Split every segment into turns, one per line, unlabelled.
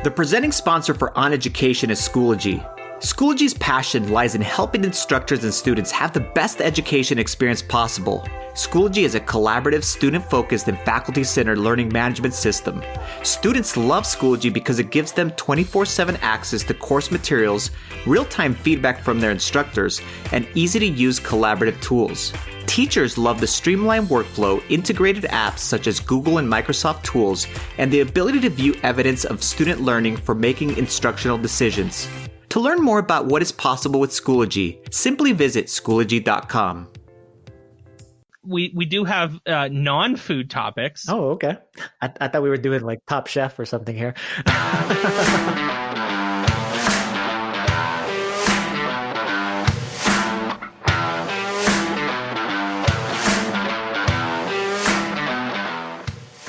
The presenting sponsor for On Education is Schoology. Schoology's passion lies in helping instructors and students have the best education experience possible. Schoology is a collaborative, student-focused, and faculty-centered learning management system. Students love Schoology because it gives them 24/7 access to course materials, real-time feedback from their instructors, and easy-to-use collaborative tools. Teachers love the streamlined workflow, integrated apps such as Google and Microsoft tools, and the ability to view evidence of student learning for making instructional decisions. To learn more about what is possible with Schoology, simply visit Schoology.com.
We do have non-food topics.
Oh, okay. I thought we were doing like Top Chef or something here.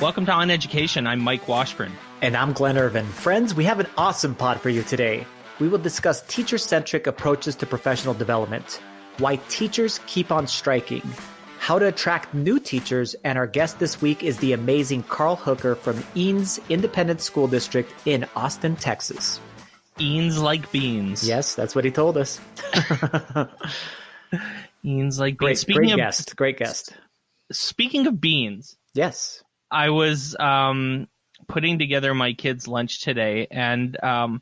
Welcome to On Education. I'm Mike Washburn.
And I'm Glen Irvin. Friends, we have an awesome pod for you today. We will discuss teacher-centric approaches to professional development, why teachers keep on striking, how to attract new teachers, and our guest this week is the amazing Carl Hooker from Eanes Independent School District in Austin, Texas.
Eanes like beans.
Yes, that's what he told us.
Eanes like beans.
Great guest.
Speaking of beans.
Yes.
I was putting together my kids' lunch today, and I'll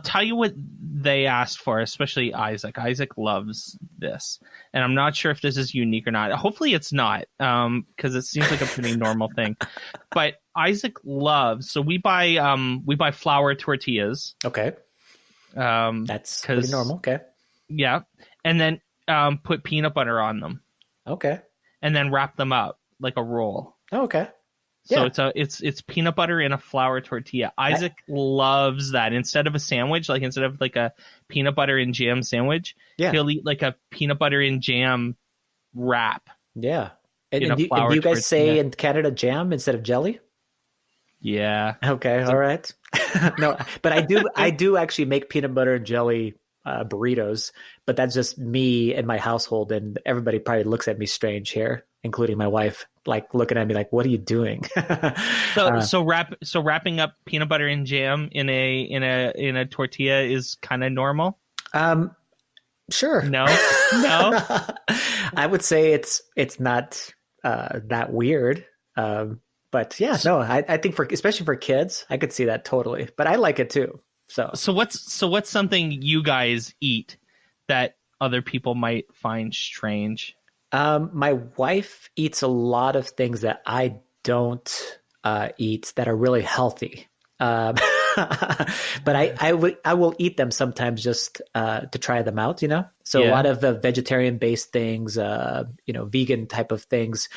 tell you what they asked for, especially Isaac. Isaac loves this, and I'm not sure if this is unique or not. Hopefully it's not, because it seems like a pretty normal thing. But Isaac loves, so we buy flour tortillas.
Okay. That's pretty normal. Okay.
Yeah. And then put peanut butter on them.
Okay.
And then wrap them up like a roll.
Oh, okay.
So
Yeah.
it's peanut butter in a flour tortilla. Isaac loves that. Instead of a sandwich, like instead of like a peanut butter and jam sandwich, he'll eat like a peanut butter and jam wrap.
Yeah. And do you guys
tortilla.
say in Canada jam instead of jelly?
Yeah.
Okay. All right. No, but I do actually make peanut butter and jelly burritos, but that's just me and my household, and everybody probably looks at me strange here, including my wife, like looking at me like, "What are you doing?"
So wrapping up peanut butter and jam in a tortilla is kind of normal.
Sure.
No.
I would say it's not that weird. But yeah, no, I think especially for kids, I could see that totally. But I like it too. So
what's something you guys eat that other people might find strange?
My wife eats a lot of things that I don't eat that are really healthy. But I will eat them sometimes just to try them out, So a lot of the vegetarian based things, vegan type of things,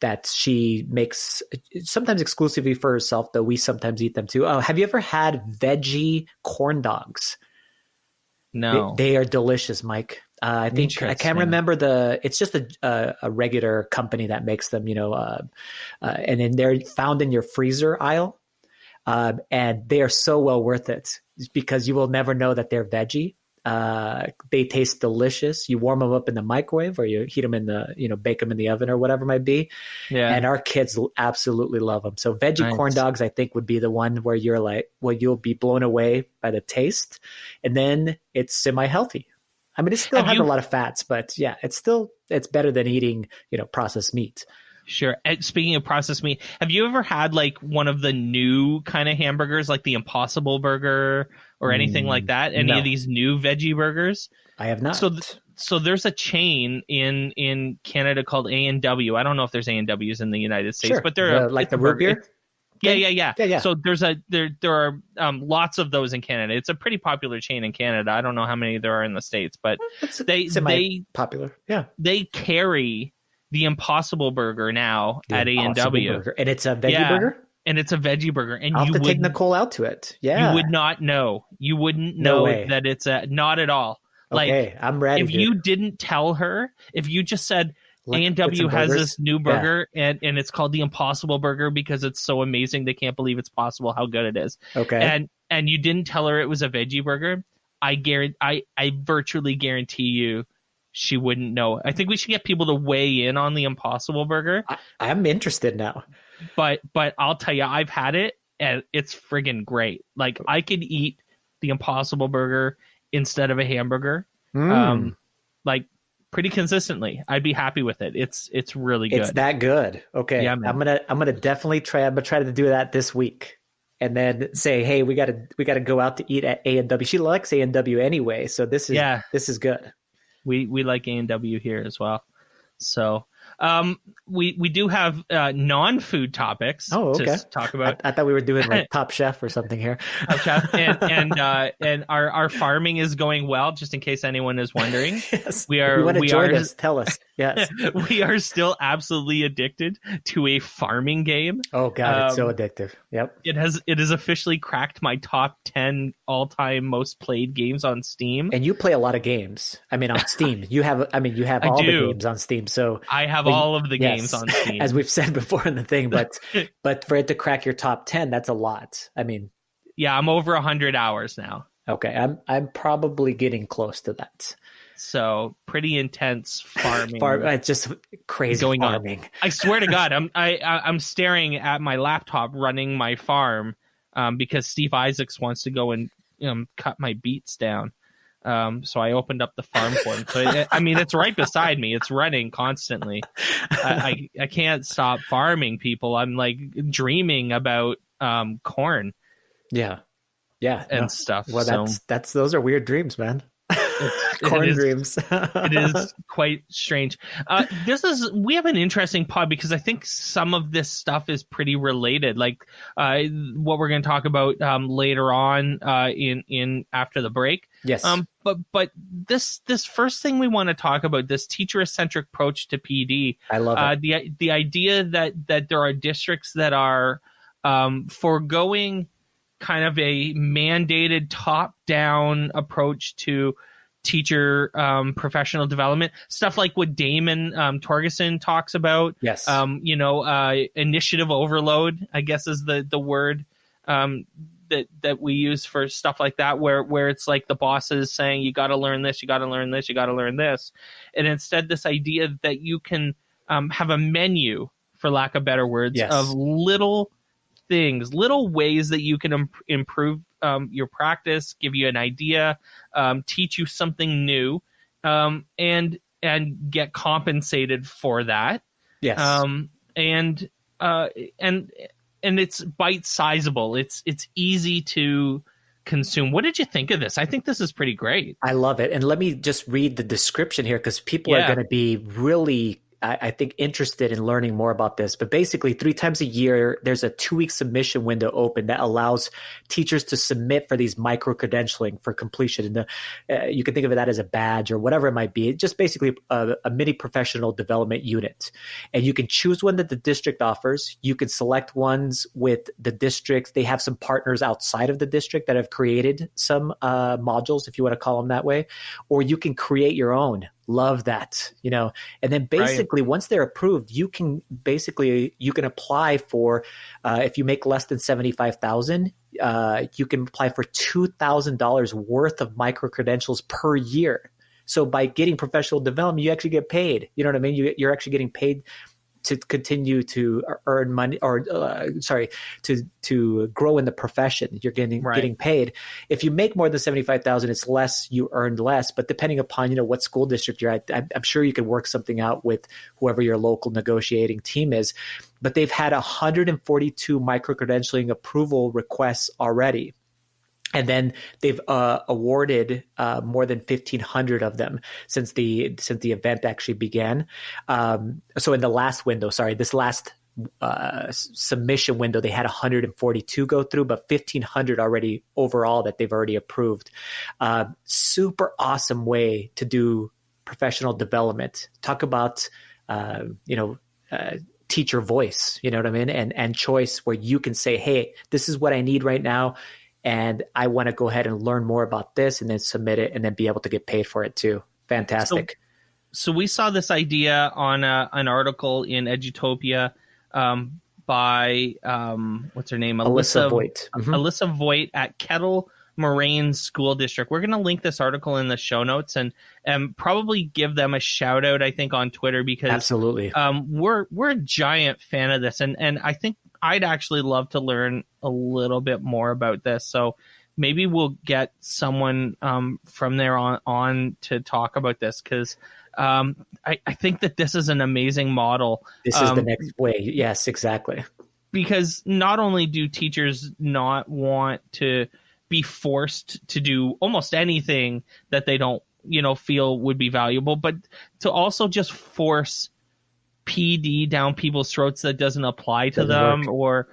that she makes sometimes exclusively for herself, though we sometimes eat them too. Oh, have you ever had veggie corn dogs?
No.
They are delicious, Mike. I think I can't remember it's just a regular company that makes them, and then they're found in your freezer aisle. And they are so well worth it because you will never know that they're veggie. They taste delicious. You warm them up in the microwave or you heat them in bake them in the oven or whatever it might be. Yeah. And our kids absolutely love them. So veggie corn dogs, I think, would be the one where you're like, well, you'll be blown away by the taste. And then it's semi-healthy. I mean, it still has a lot of fats, but yeah, it's better than eating, processed meat.
Sure. And speaking of processed meat, have you ever had like one of the new kind of hamburgers, like the Impossible Burger or anything like that? Any of these new veggie burgers?
I have not.
So there's a chain in Canada called A&W. I don't know if there's A&Ws in the United States, but they're
like the root beer.
Yeah. So there are lots of those in Canada. It's a pretty popular chain in Canada. I don't know how many there are in the States, but they
popular. Yeah.
They carry the Impossible Burger now at A&W.
And it's a veggie burger?
And it's a veggie burger. And
I'll have to take Nicole out to it. Yeah.
You would not know. You wouldn't know that it's not at all.
Okay, like, I'm ready.
If you didn't tell her, if you just said A&W has this new burger and it's called the Impossible Burger because it's so amazing, they can't believe it's possible how good it is.
Okay.
And you didn't tell her it was a veggie burger, I virtually guarantee you she wouldn't know. I think we should get people to weigh in on the Impossible Burger.
I'm interested now.
But I'll tell you, I've had it and it's friggin' great. Like, I could eat the Impossible Burger instead of a hamburger, like pretty consistently. I'd be happy with it. It's really good.
It's that good. Okay. Yeah, I'm gonna definitely try. I'm gonna try to do that this week, and then say, hey, we gotta go out to eat at A&W. She likes A&W anyway, so this is good.
We like A&W here as well. So we do have non-food topics to talk about.
I thought we were doing like Top Chef or something here.
Top Chef, and our farming is going well. Just in case anyone is wondering,
yes. We want to join us. Tell us. Yes,
we are still absolutely addicted to a farming game.
Oh God, it's so addictive. Yep,
it has officially cracked my top 10 all-time most played games on Steam.
And you play a lot of games. I mean, on Steam, you have all the games on Steam. So
I have all of the games on Steam,
as we've said before in the thing. But for it to crack your top 10, that's a lot. I mean,
yeah, I'm over 100 hours now.
Okay, I'm probably getting close to that.
So pretty intense farming.
It's just crazy
going
farming.
On. I swear to God, I'm staring at my laptop running my farm because Steve Isaacs wants to go and cut my beets down. So I opened up the farm for him. So I mean, it's right beside me. It's running constantly. I can't stop farming, people. I'm like dreaming about corn.
Yeah,
and stuff.
Well, those are weird dreams, man. Corn dreams.
It is quite strange. We have an interesting pod because I think some of this stuff is pretty related, like what we're going to talk about later on in after the break.
Yes.
But this first thing we want to talk about, this teacher-centric approach to PD.
I love it.
The idea that there are districts that are foregoing kind of a mandated top-down approach to teacher professional development, stuff like what Damon Torgerson talks about.
Yes.
Initiative overload, I guess, is the word that we use for stuff like that, where it's like the boss is saying, you got to learn this, you got to learn this, you got to learn this. And instead, this idea that you can have a menu, for lack of better words, of little things, little ways that you can improve your practice, give you an idea, teach you something new, and get compensated for that.
Yes.
And it's bite-sizable. It's easy to consume. What did you think of this? I think this is pretty great.
I love it. And let me just read the description here because people are going to be really, I think, interested in learning more about this. But basically, 3 times a year, there's a 2-week submission window open that allows teachers to submit for these micro-credentialing for completion. And you can think of that as a badge or whatever it might be. It's just basically a mini professional development unit. And you can choose one that the district offers. You can select ones with the district. They have some partners outside of the district that have created some modules, if you want to call them that way. Or you can create your own. Love that, and then basically once they're approved, you can apply for, if you make less than 75,000, you can apply for $2,000 worth of micro credentials per year. So by getting professional development, you actually get paid. You know what I mean? You're actually getting paid to continue to earn money, or to grow in the profession. You're getting paid. If you make more than 75,000, it's less. You earned less. But depending upon what school district you're at, I'm sure you could work something out with whoever your local negotiating team is. But they've had 142 micro credentialing approval requests already. And then they've awarded more than 1,500 of them since the event actually began. So in the last window, this last submission window, they had 142 go through, but 1,500 already overall that they've already approved. Super awesome way to do professional development. Talk about teacher voice, you know what I mean, and choice, where you can say, hey, this is what I need right now. And I want to go ahead and learn more about this, and then submit it, and then be able to get paid for it too. Fantastic.
So we saw this idea on an article in Edutopia by what's her name?
Alyssa Voigt.
Mm-hmm. Alyssa Voigt at Kettle Moraine School District. We're going to link this article in the show notes and probably give them a shout out, I think, on Twitter, because
absolutely,
we're a giant fan of this, and I think I'd actually love to learn a little bit more about this. So maybe we'll get someone from there on to talk about this, because I think that this is an amazing model.
This is the next way. Yes, exactly.
Because not only do teachers not want to be forced to do almost anything that they don't, feel would be valuable, but to also just force PD down people's throats that doesn't apply to them, or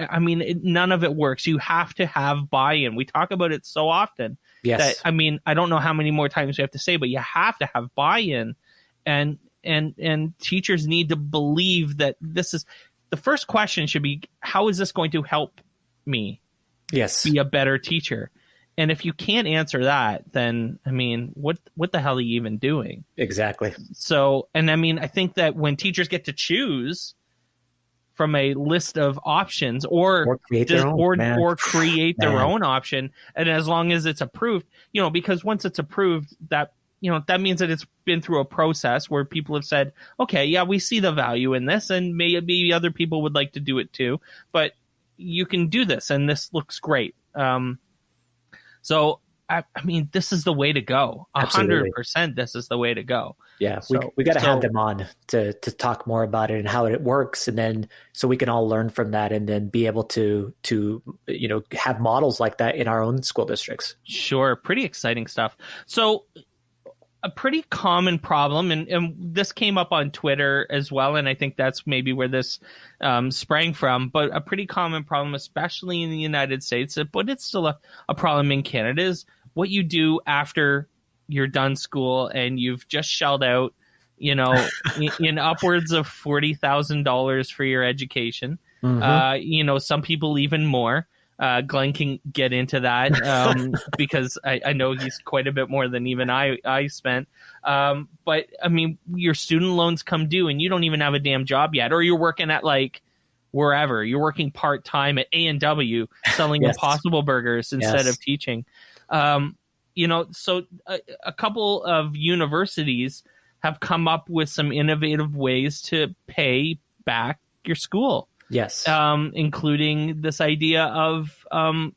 I mean, none of it works. You have to have buy-in. We talk about it so often.
Yes.
That, I mean, I don't know how many more times we have to say, but you have to have buy-in, and teachers need to believe that this is the first question should be, how is this going to help me be a better teacher? And if you can't answer that, then, I mean, what the hell are you even doing?
Exactly.
So, and I mean, I think that when teachers get to choose from a list of options, or create their own option, and as long as it's approved, because once it's approved, that that means that it's been through a process where people have said, okay, yeah, we see the value in this, and maybe other people would like to do it too, but you can do this, and this looks great. So, I mean, this is the way to go. 100%, this is the way to go.
Yeah, we got to have them on to talk more about it and how it works, and then so we can all learn from that, and then be able to have models like that in our own school districts.
Sure, pretty exciting stuff. So, a pretty common problem, and this came up on Twitter as well, and I think that's maybe where this sprang from, but a pretty common problem, especially in the United States, but it's still a problem in Canada, is what you do after you're done school and you've just shelled out, in upwards of $40,000 for your education. Mm-hmm. Some people even more. Glen can get into that because I know he's quite a bit more than even I spent. But I mean, your student loans come due and you don't even have a damn job yet, or you're working at wherever. You're working part-time at A&W selling Impossible Burgers instead of teaching. So a couple of universities have come up with some innovative ways to pay back your school.
Yes.
Including this idea of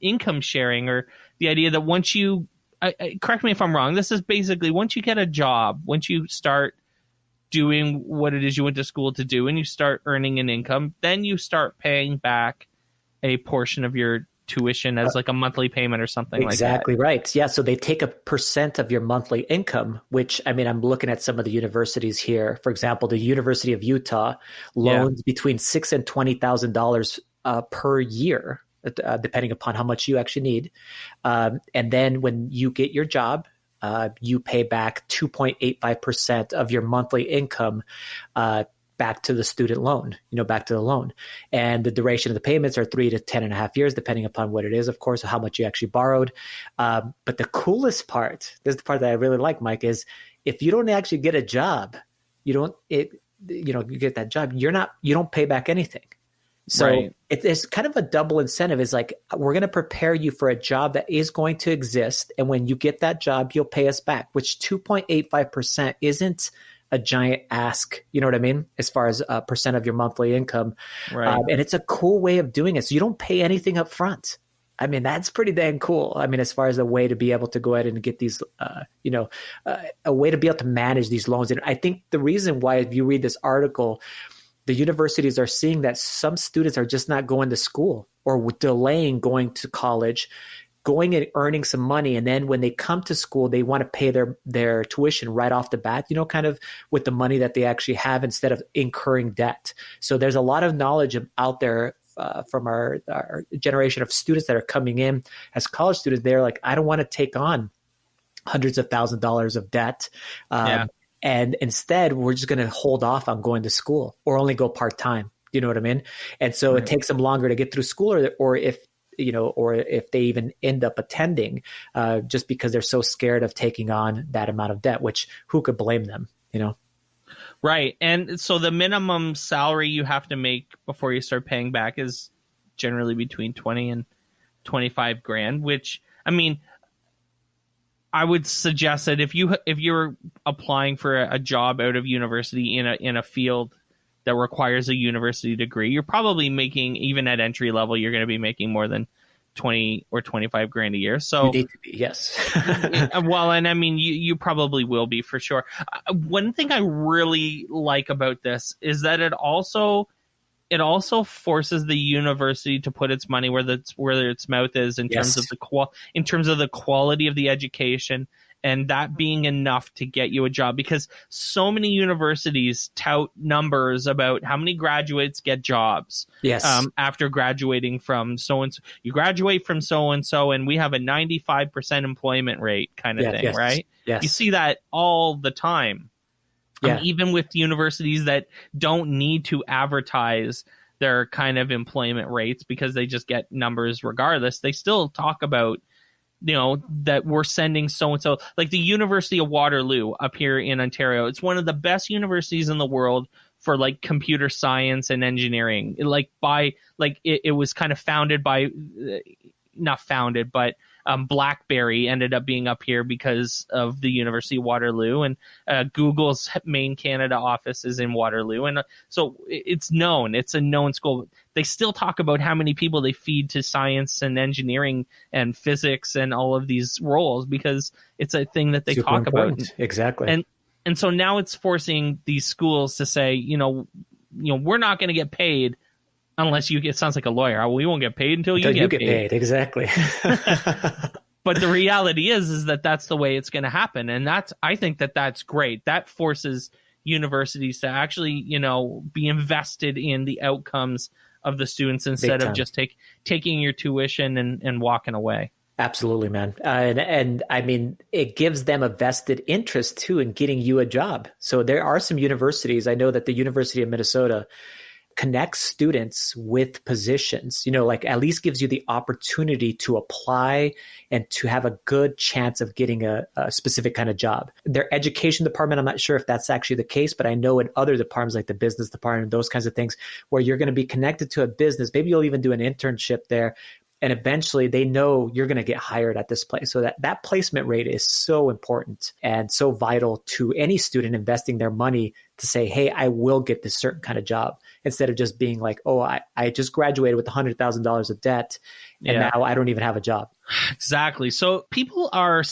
income sharing, or the idea that once you, correct me if I'm wrong, this is basically once you get a job, once you start doing what it is you went to school to do and you start earning an income, then you start paying back a portion of your tuition as like a monthly payment or something like that.
Exactly right. Yeah. So they take a percent of your monthly income, which, I mean, I'm looking at some of the universities here. For example, the University of Utah loans between $6,000 and $20,000 per year, depending upon how much you actually need. And then when you get your job, you pay back 2.85% of your monthly income back to the student loan, back to the loan. And the duration of the payments are 3 to 10.5 years, depending upon what it is, of course, how much you actually borrowed. But the coolest part, this is the part that I really like, Mike, is if you don't actually get a job, you get that job, you don't pay back anything. So it's kind of a double incentive. It's like, we're going to prepare you for a job that is going to exist. And when you get that job, you'll pay us back, which 2.85% isn't a giant ask, you know what I mean? As far as a percent of your monthly income. Right. And it's a cool way of doing it. So you don't pay anything up front. I mean, that's pretty dang cool. I mean, as far as a way to be able to go ahead and get these, a way to be able to manage these loans. And I think the reason why, if you read this article, the universities are seeing that some students are just not going to school or delaying going to college, going and earning some money. And then when they come to school, they want to pay their tuition right off the bat, kind of with the money that they actually have instead of incurring debt. So there's a lot of knowledge out there from our generation of students that are coming in as college students. They're like, I don't want to take on hundreds of thousands of dollars of debt. And instead, we're just going to hold off on going to school or only go part-time. You know what I mean? And so it takes them longer to get through school, or if they even end up attending, just because they're so scared of taking on that amount of debt, which who could blame them,
Right. And so the minimum salary you have to make before you start paying back is generally between 20 and 25 grand, which, I mean, I would suggest that if you're applying for a job out of university in a field that requires a university degree, you're probably making, even at entry level, you're going to be making more than 20 or 25 grand a year. So
you need to be, yes.
Well, and I mean, you probably will be for sure. One thing I really like about this is that it also forces the university to put its money where its mouth is in terms of the quality of the education, and that being enough to get you a job, because so many universities tout numbers about how many graduates get jobs.
Yes.
After graduating from so-and-so. You graduate from so-and-so and we have a 95% employment rate kind of thing, right?
Yes.
You see that all the time.
Yeah.
Even with universities that don't need to advertise their kind of employment rates because they just get numbers regardless, they still talk about, that we're sending so-and-so, like the University of Waterloo up here in Ontario. It's one of the best universities in the world for like computer science and engineering. It was kind of founded by, not founded, but BlackBerry ended up being up here because of the University of Waterloo, and Google's main Canada office is in Waterloo. And so it's known. It's a known school. They still talk about how many people they feed to science and engineering and physics and all of these roles because it's a thing that they talk about.
Exactly.
And so now it's forcing these schools to say, we're not going to get paid unless it sounds like a lawyer. We won't get paid until you get paid.
Exactly.
But the reality is that that's the way it's going to happen. And I think that's great. That forces universities to actually, be invested in the outcomes of the students instead of just taking your tuition and walking away.
Absolutely, man. And I mean, it gives them a vested interest too in getting you a job. So there are some universities, I know that the University of Minnesota connects students with positions, like at least gives you the opportunity to apply and to have a good chance of getting a specific kind of job. Their education department, I'm not sure if that's actually the case, but I know in other departments like the business department, those kinds of things, where you're going to be connected to a business, maybe you'll even do an internship there. And eventually they know you're going to get hired at this place. So that placement rate is so important and so vital to any student investing their money to say, hey, I will get this certain kind of job, instead of just being like, oh, I just graduated with $100,000 of debt and now I don't even have a job.
Exactly. So people are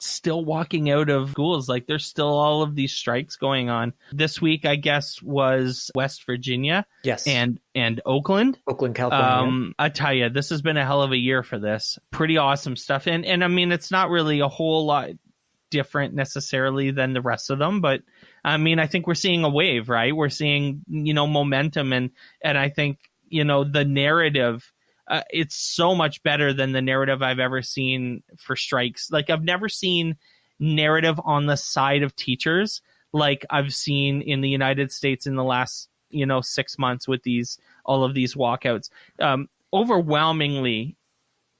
still walking out of schools. Like there's still all of these strikes going on. This week, I guess, was West Virginia.
Yes.
And Oakland,
California.
I tell you, this has been a hell of a year for this. Pretty awesome stuff. And I mean, it's not really a whole lot different necessarily than the rest of them, but I mean, I think we're seeing a wave, right? We're seeing, momentum, and I think, the narrative, it's so much better than the narrative I've ever seen for strikes. Like I've never seen narrative on the side of teachers like I've seen in the United States in the last, 6 months with all of these walkouts. Overwhelmingly,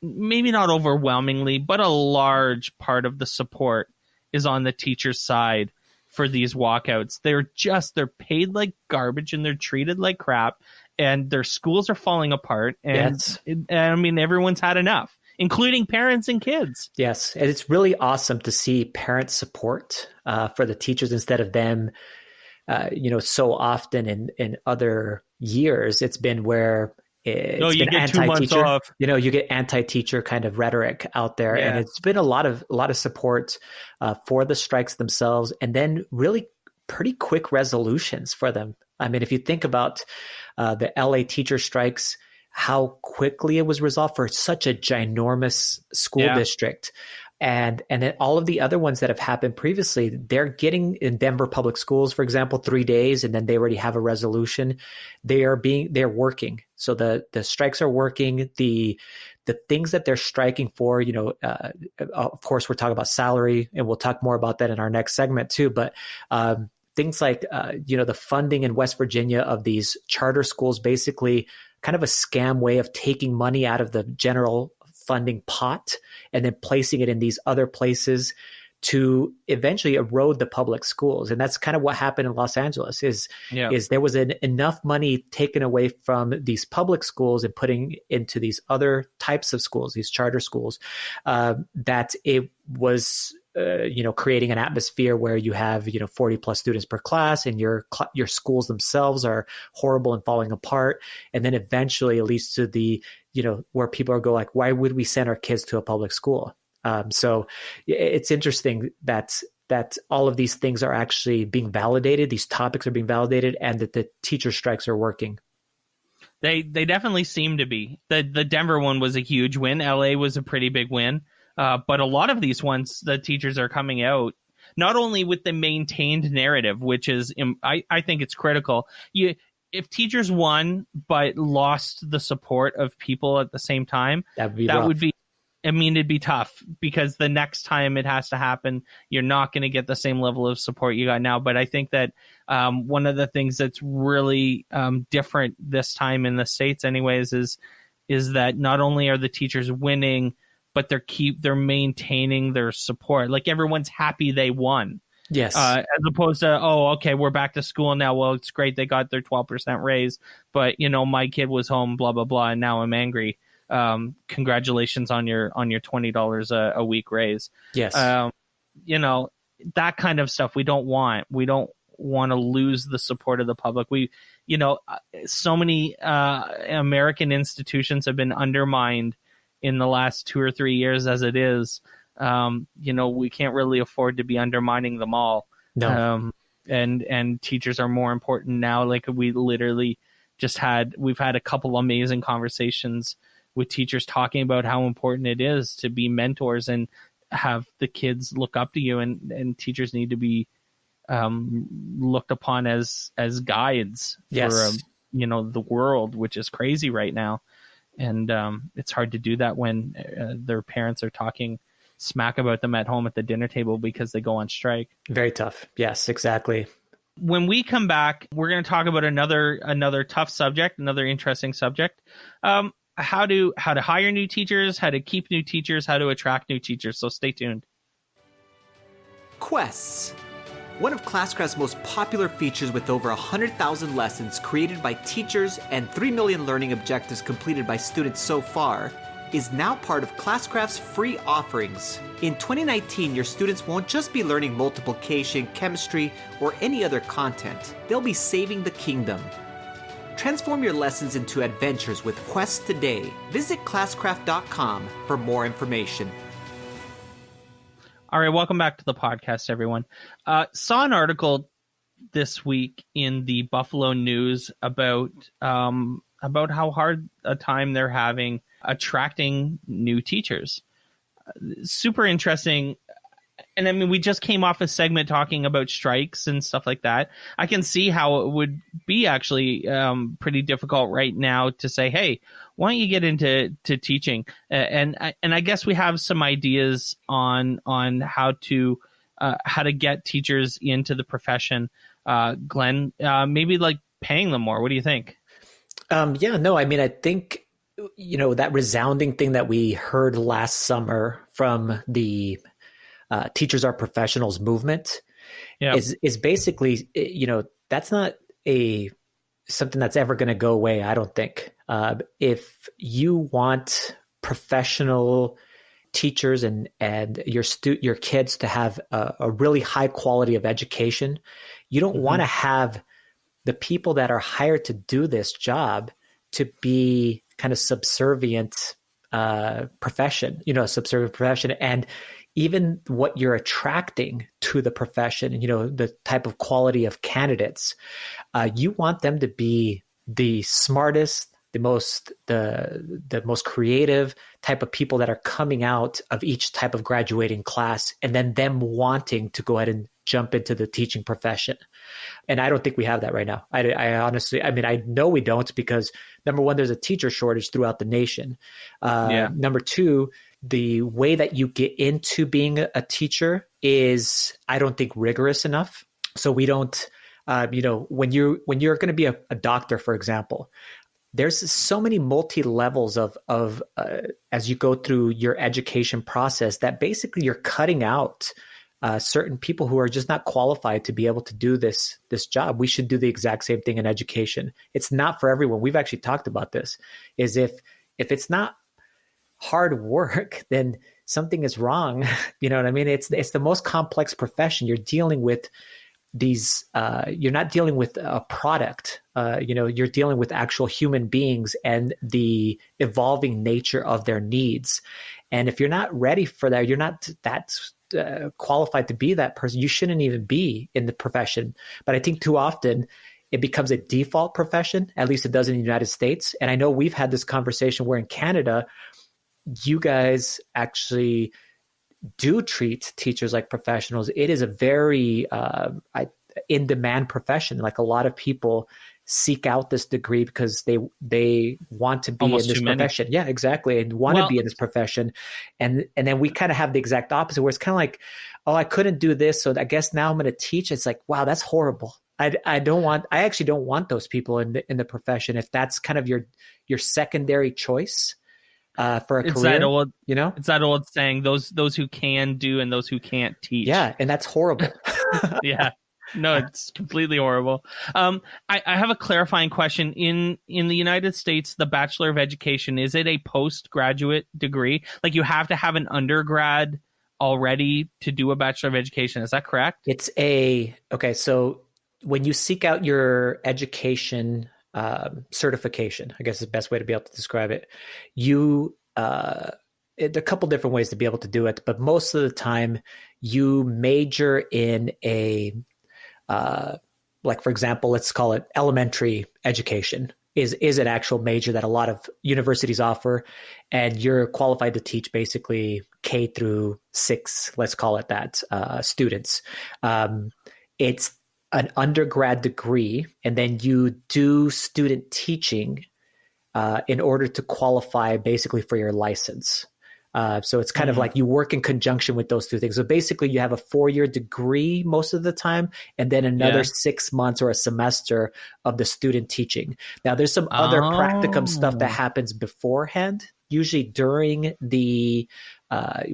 maybe not overwhelmingly, but a large part of the support is on the teacher's side for these walkouts. They're paid like garbage and they're treated like crap, and their schools are falling apart. And I mean, everyone's had enough, including parents and kids.
Yes. And it's really awesome to see parent support for the teachers instead of them, so often in other years, it's been where it's been anti-teacher. You get anti-teacher kind of rhetoric out there, and it's been a lot of support for the strikes themselves, and then really pretty quick resolutions for them. I mean, if you think about the LA teacher strikes, how quickly it was resolved for such a ginormous school district. And then all of the other ones that have happened previously, they're getting in Denver public schools, for example, 3 days, and then they already have a resolution. They're working. So the strikes are working. The things that they're striking for, of course, we're talking about salary, and we'll talk more about that in our next segment too. But things like, the funding in West Virginia of these charter schools, basically kind of a scam way of taking money out of the general funding pot and then placing it in these other places to eventually erode the public schools. And that's kind of what happened in Los Angeles is there was enough money taken away from these public schools and putting into these other types of schools, these charter schools, that it was creating an atmosphere where you have 40 plus students per class, and your schools themselves are horrible and falling apart, and then eventually it leads to the where people are go like, why would we send our kids to a public school? So it's interesting that all of these things are actually being validated, these topics are being validated, and that the teacher strikes are working.
They definitely seem to be. The Denver one was a huge win. LA was a pretty big win. But a lot of these ones, the teachers are coming out not only with the maintained narrative, which is, I think it's critical. If teachers won but lost the support of people at the same time, it'd be tough, because the next time it has to happen, you're not going to get the same level of support you got now. But I think that one of the things that's really different this time in the States anyways is that not only are the teachers winning, but they're maintaining their support. Like, everyone's happy they won.
Yes.
As opposed to, oh, okay, we're back to school now. Well, it's great they got their 12% raise, but my kid was home, blah blah blah, and now I'm angry. Congratulations on your $20 a week raise.
Yes.
That kind of stuff we don't want. We don't want to lose the support of the public. So many American institutions have been undermined in the last 2 or 3 years as it is. We can't really afford to be undermining them all.
No.
And teachers are more important now. Like, we've had a couple amazing conversations with teachers talking about how important it is to be mentors and have the kids look up to you, and teachers need to be looked upon as guides.
Yes.
For the world, which is crazy right now. And it's hard to do that when their parents are talking smack about them at home at the dinner table because they go on strike.
Very tough. Yes, exactly.
When we come back, we're going to talk about another tough subject, another interesting subject. How to hire new teachers, how to keep new teachers, how to attract new teachers. So stay tuned.
Quests. One of Classcraft's most popular features, with over 100,000 lessons created by teachers and 3 million learning objectives completed by students so far, is now part of Classcraft's free offerings. In 2019, your students won't just be learning multiplication, chemistry, or any other content. They'll be saving the kingdom. Transform your lessons into adventures with Quests today. Visit classcraft.com for more information.
All right, welcome back to the podcast, everyone. Saw an article this week in the Buffalo News about how hard a time they're having attracting new teachers. Super interesting. And I mean, we just came off a segment talking about strikes and stuff like that. I can see how it would be actually pretty difficult right now to say, hey, why don't you get into teaching? And I guess we have some ideas on how to get teachers into the profession. Glenn, maybe like paying them more. What do you think?
I mean, I think, that resounding thing that we heard last summer from the Teachers Are Professionals movement is basically, that's not something that's ever going to go away, I don't think. If you want professional teachers and your kids to have a really high quality of education, you don't want to have the people that are hired to do this job to be kind of subservient profession, and even what you're attracting to the profession, the type of quality of candidates, you want them to be the smartest, the most creative type of people that are coming out of each type of graduating class, and then them wanting to go ahead and jump into the teaching profession. And I don't think we have that right now. I honestly, I know we don't, because number one, there's a teacher shortage throughout the nation. Number two, the way that you get into being a teacher is, I don't think, rigorous enough. So we don't, when you're going to be a doctor, for example, there's so many multi-levels of as you go through your education process that basically you're cutting out certain people who are just not qualified to be able to do this job. We should do the exact same thing in education. It's not for everyone. We've actually talked about this, is if it's not hard work, then something is wrong. You know what I mean? It's the most complex profession. You're dealing with these, you're not dealing with a product, you're dealing with actual human beings and the evolving nature of their needs. And if you're not ready for that, you're not that qualified to be that person, you shouldn't even be in the profession. But I think too often it becomes a default profession, at least it does in the United States. And I know we've had this conversation where in Canada, you guys actually do treat teachers like professionals. It is a very in-demand profession. Like a lot of people seek out this degree because they want to be in this profession. Yeah, exactly. And want to be in this profession. And then we kind of have the exact opposite where it's kind of like, oh, I couldn't do this, so I guess now I'm going to teach. It's like, wow, that's horrible. I actually don't want those people in the profession if that's kind of your secondary choice. For a career,
that old, it's that old saying: those who can do and those who can't teach.
Yeah, and that's horrible.
Yeah, no, it's completely horrible. I have a clarifying question. In the United States, the Bachelor of Education, is it a postgraduate degree? Like you have to have an undergrad already to do a Bachelor of Education. Is that correct?
It's okay. So when you seek out your education certification, I guess is the best way to be able to describe it. There are a couple different ways to be able to do it, but most of the time you major in a, like for example, let's call it elementary education is an actual major that a lot of universities offer, and you're qualified to teach basically K through 6, let's call it that, students. It's an undergrad degree, and then you do student teaching in order to qualify basically for your license. So it's kind of like you work in conjunction with those two things. So basically you have a 4-year degree most of the time, and then another 6 months or a semester of the student teaching. Now there's some other practicum stuff that happens beforehand, usually during the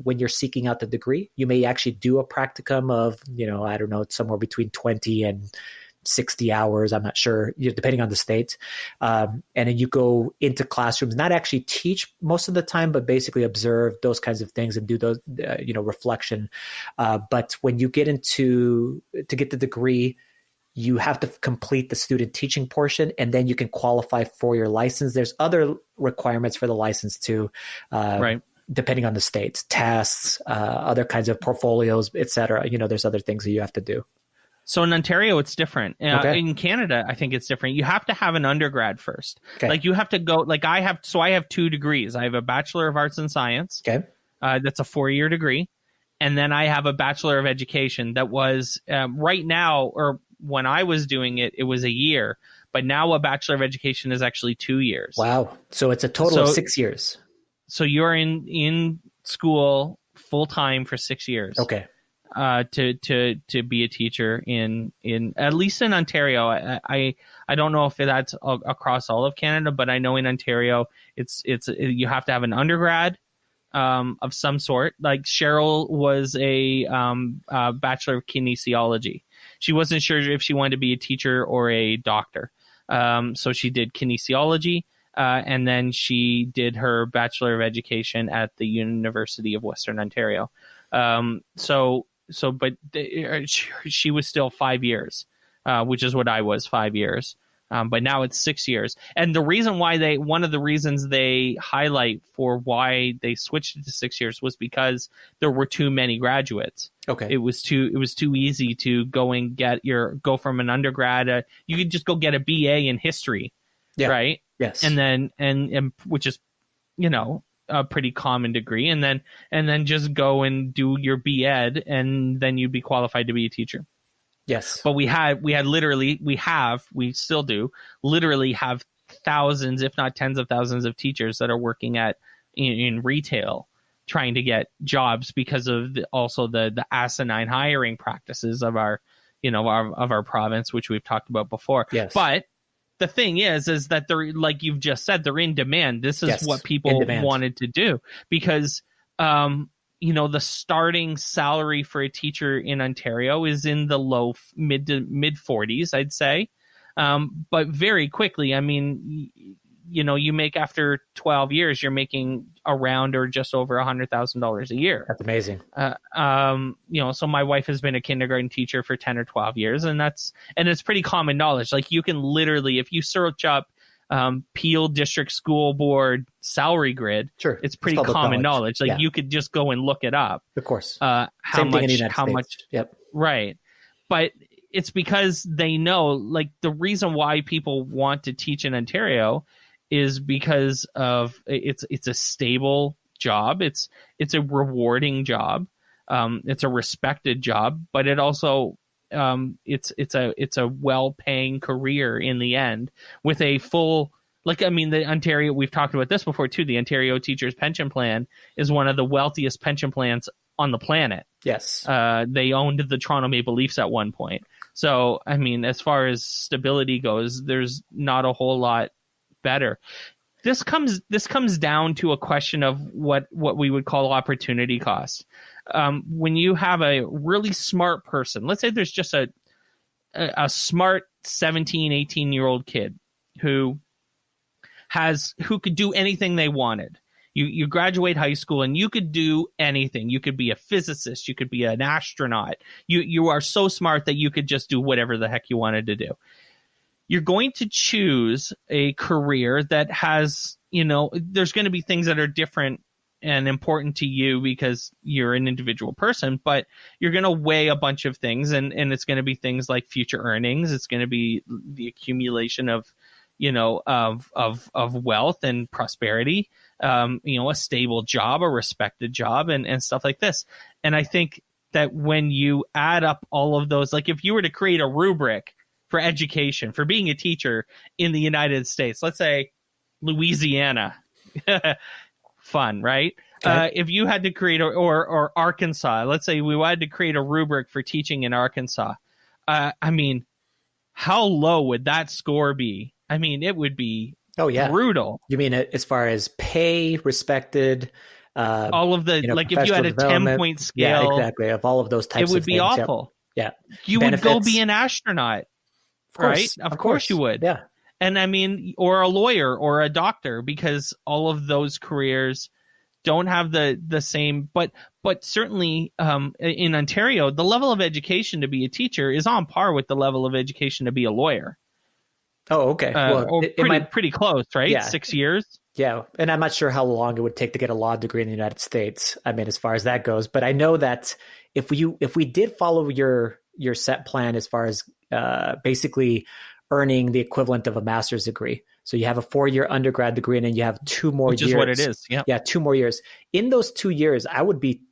when you're seeking out the degree. You may actually do a practicum of, I don't know, somewhere between 20 and 60 hours. I'm not sure, depending on the state. And then you go into classrooms, not actually teach most of the time, but basically observe those kinds of things and do those, reflection. But when you get to get the degree, you have to complete the student teaching portion, and then you can qualify for your license. There's other requirements for the license too. Right. Depending on the state, tests, other kinds of portfolios, et cetera. There's other things that you have to do.
So in Ontario, it's different. Okay. In Canada, I think it's different. You have to have an undergrad first. Okay. Like you have to go, like I have 2 degrees. I have a Bachelor of Arts and Science. Okay. That's a 4-year degree. And then I have a Bachelor of Education that was right now, or when I was doing it, it was a year. But now a Bachelor of Education is actually 2 years.
Wow. So it's a total of 6 years.
So you're in school full time for 6 years.
Okay.
To be a teacher in at least in Ontario. I don't know if that's across all of Canada, but I know in Ontario it's you have to have an undergrad of some sort. Like Cheryl was a Bachelor of Kinesiology. She wasn't sure if she wanted to be a teacher or a doctor, so she did kinesiology. And then she did her Bachelor of Education at the University of Western Ontario. But she was still 5 years, which is what I was, 5 years. But now it's 6 years. And the reason why one of the reasons they highlight for why they switched it to 6 years was because there were too many graduates. Okay. It was too easy to go from an undergrad. You could just go get a BA in history. Yeah. Right.
Yes.
And then, and which is, a pretty common degree, and then just go and do your B.Ed, and then you'd be qualified to be a teacher.
Yes.
But we still do literally have thousands, if not tens of thousands of teachers that are working in retail trying to get jobs because of the asinine hiring practices of our province, which we've talked about before. Yes. But the thing is that they're, like you've just said, they're in demand. This is what people wanted to do because, the starting salary for a teacher in Ontario is in the mid 40s, I'd say. But very quickly, I mean, you make after 12 years, you're making around or just over $100,000 a year.
That's amazing.
So my wife has been a kindergarten teacher for 10 or 12 years, and it's pretty common knowledge. Like, you can literally, if you search up Peel District School Board salary grid,
sure,
it's pretty common knowledge. Like, you could just go and look it up.
Of course.
How
Same thing in the
much,
United
how
States.
much,
Yep.
right. But it's because they know, like, the reason why people want to teach in Ontario is because of it's a stable job. It's a rewarding job. It's a respected job, but it also it's a well-paying career in the end, with a full, the Ontario, we've talked about this before too, the Ontario Teachers Pension Plan is one of the wealthiest pension plans on the planet.
Yes.
They owned the Toronto Maple Leafs at one point. So, as far as stability goes, there's not a whole lot better. This comes down to a question of what we would call opportunity cost. When you have a really smart person, let's say there's just a smart 17, 18-year-old kid who could do anything they wanted. You graduate high school and you could do anything. You could be a physicist. You could be an astronaut. You are so smart that you could just do whatever the heck you wanted to do. You're going to choose a career that has, there's going to be things that are different and important to you because you're an individual person, but you're going to weigh a bunch of things, and it's going to be things like future earnings. It's going to be the accumulation of wealth and prosperity, a stable job, a respected job, and stuff like this. And I think that when you add up all of those, like if you were to create a rubric for education, for being a teacher in the United States, let's say Louisiana, fun, right? Okay. If you had to create or Arkansas, let's say we had to create a rubric for teaching in Arkansas, how low would that score be? It would be brutal.
You mean as far as pay, respected,
all of the, if you had a 10-point scale,
yeah, exactly, of all of those types,
it would be
things,
awful.
Yeah,
you benefits. Would go be an astronaut, right? Of course you would.
Yeah,
and or a lawyer or a doctor, because all of those careers don't have the same. But certainly in Ontario, the level of education to be a teacher is on par with the level of education to be a lawyer.
Oh, okay.
Well, pretty close, right?
Yeah.
6 years.
Yeah, and I'm not sure how long it would take to get a law degree in the United States. As far as that goes, but I know that if we did follow your set plan as far as basically earning the equivalent of a master's degree, so you have a 4-year undergrad degree and then you have 2 more years.
Which is what it is. Yeah,
2 more years. In those 2 years, I would be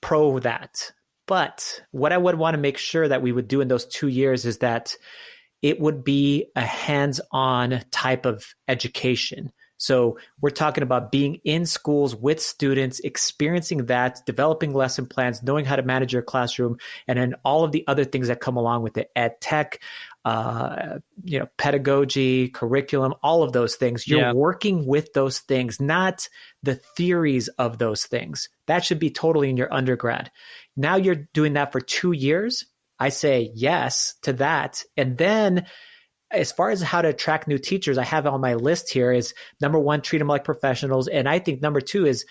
pro that. But what I would want to make sure that we would do in those 2 years is that it would be a hands-on type of education. So we're talking about being in schools with students, experiencing that, developing lesson plans, knowing how to manage your classroom, and then all of the other things that come along with it, ed tech, pedagogy, curriculum, all of those things. You're working with those things, not the theories of those things. That should be totally in your undergrad. Now you're doing that for 2 years. I say yes to that. And then as far as how to attract new teachers, I have on my list here is number 1, treat them like professionals. And I think number 2 is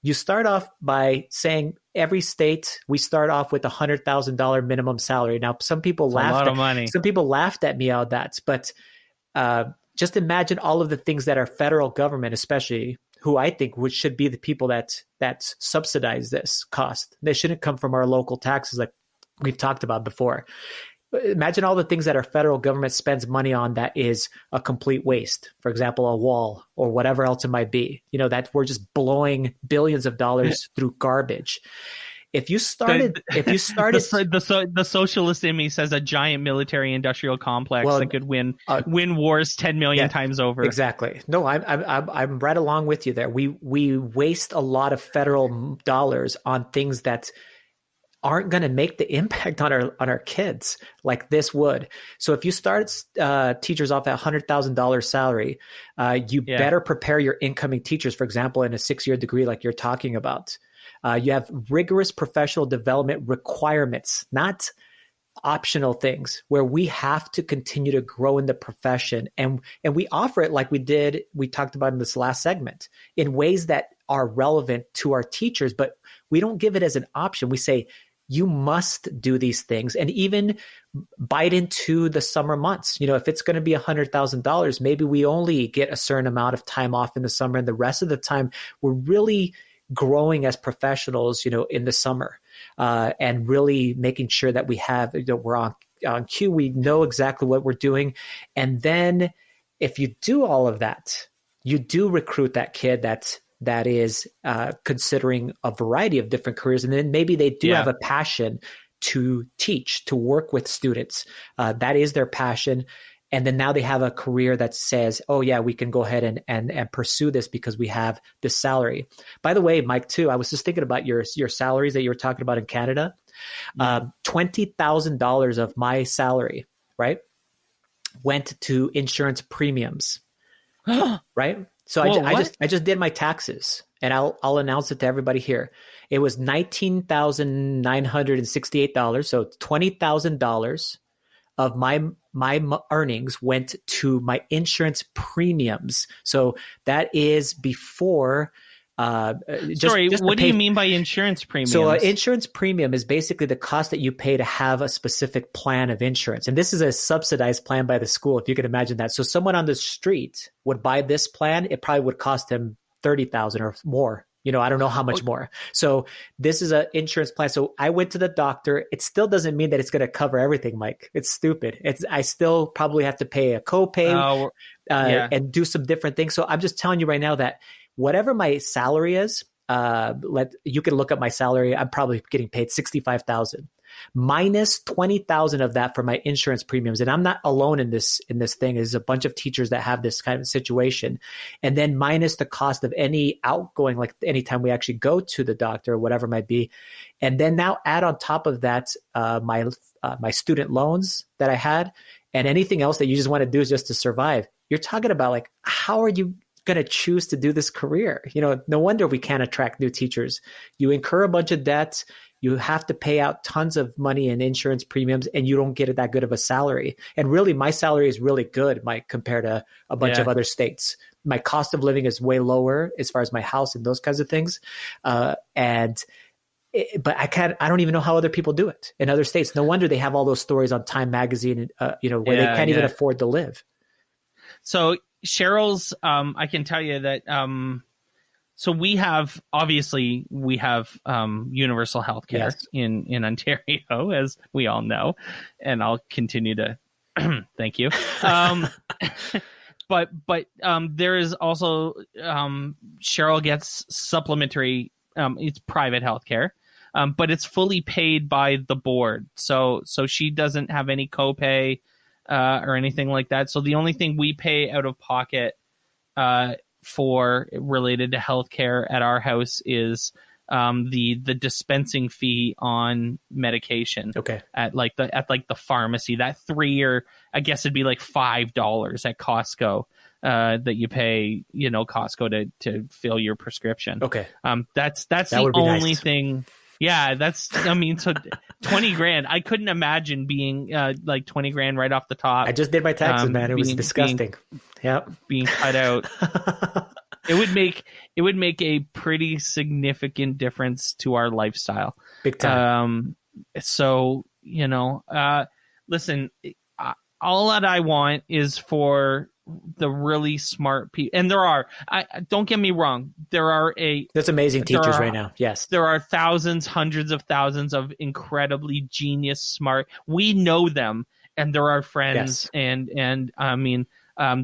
you start off by saying every state, we start off with $100,000 minimum salary. Now, some people laughed at me on that, but just imagine all of the things that our federal government, especially, who I think should be the people that subsidize this cost. They shouldn't come from our local taxes like we've talked about before. Imagine all the things that our federal government spends money on that is a complete waste. For example, a wall or whatever else it might be. That we're just blowing billions of dollars through garbage. If you started
the socialist in me says a giant military industrial complex that could win wars 10 million times over.
Exactly. No, I'm right along with you there. We waste a lot of federal dollars on things that aren't going to make the impact on our kids like this would. So if you start teachers off at $100,000 salary, you better prepare your incoming teachers, for example, in a 6-year degree like you're talking about. You have rigorous professional development requirements, not optional things where we have to continue to grow in the profession, and we offer it like we talked about in this last segment, in ways that are relevant to our teachers, but we don't give it as an option. We say, you must do these things, and even bite into the summer months. If it's going to be $100,000, maybe we only get a certain amount of time off in the summer, and the rest of the time we're really growing as professionals, in the summer, and really making sure that we're on cue. We know exactly what we're doing. And then if you do all of that, you do recruit that kid that is considering a variety of different careers. And then maybe they do have a passion to teach, to work with students. That is their passion. And then now they have a career that says, oh yeah, we can go ahead and pursue this because we have this salary. By the way, Mike, too, I was just thinking about your salaries that you were talking about in Canada. $20,000 of my salary, right, went to insurance premiums, right? So I just did my taxes, and I'll announce it to everybody here. It was $19,968. So $20,000 of my earnings went to my insurance premiums. So that is before.
Sorry, what do you mean by insurance premiums?
So insurance premium is basically the cost that you pay to have a specific plan of insurance. And this is a subsidized plan by the school, if you can imagine that. So someone on the street would buy this plan. It probably would cost him $30,000 or more. I don't know how much more. So this is an insurance plan. So I went to the doctor. It still doesn't mean that it's going to cover everything, Mike. It's stupid. I still probably have to pay a copay and do some different things. So I'm just telling you right now that whatever my salary is, you can look up my salary. I'm probably getting paid $65,000 minus $20,000 of that for my insurance premiums. And I'm not alone in this thing. There's a bunch of teachers that have this kind of situation. And then minus the cost of any outgoing, like anytime we actually go to the doctor or whatever it might be. And then now add on top of that, my student loans that I had, and anything else that you just want to do is just to survive. You're talking about like, how are you going to choose to do this career? No wonder we can't attract new teachers. You incur a bunch of debts. You have to pay out tons of money in insurance premiums, and you don't get that good of a salary. And really, my salary is really good, Mike, compared to a bunch of other states. My cost of living is way lower as far as my house and those kinds of things. But I don't even know how other people do it in other states. No wonder they have all those stories on Time Magazine, where they can't even afford to live.
So Cheryl's, I can tell you that, so we have universal health care in Ontario, as we all know, and I'll continue to thank you. But there is also, Cheryl gets supplementary, it's private health care, but it's fully paid by the board. So she doesn't have any copay or anything like that. So the only thing we pay out of pocket for related to healthcare at our house is the dispensing fee on medication.
Okay.
At the pharmacy, that 3 or I guess it'd be like $5 at Costco that you pay, Costco to fill your prescription.
Okay.
That's the only thing. Yeah, so $20,000. I couldn't imagine being like $20,000 right off the top.
I just did my taxes, man. It was disgusting.
Being cut out. It would make a pretty significant difference to our lifestyle.
Big time.
Listen, all that I want is for the really smart people, and don't get me wrong, there's amazing teachers right now. Yes, there are hundreds of thousands of incredibly genius, smart. We know them, and they're our friends. Yes. And I mean,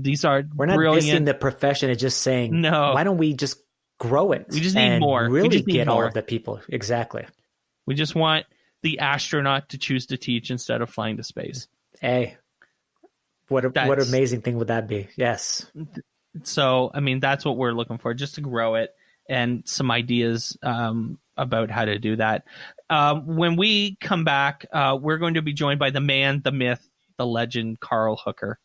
these are
we're not dissing the profession. It's just saying, no. Why don't we just grow it?
We just need more.
Really get all of the people. Exactly.
We just want the astronaut to choose to teach instead of flying to space.
Hey. What an amazing thing would that be? Yes.
So, I mean, that's what we're looking for, just to grow it, and some ideas about how to do that. When we come back, we're going to be joined by the man, the myth, the legend, Carl Hooker.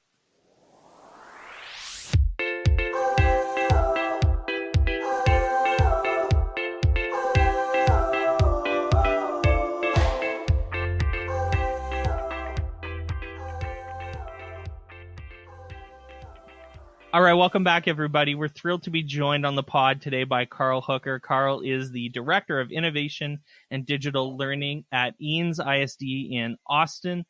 All right, welcome back, everybody. We're thrilled to be joined on the pod today by Carl Hooker. Carl is the Director of Innovation and Digital Learning at Eanes ISD in Austin.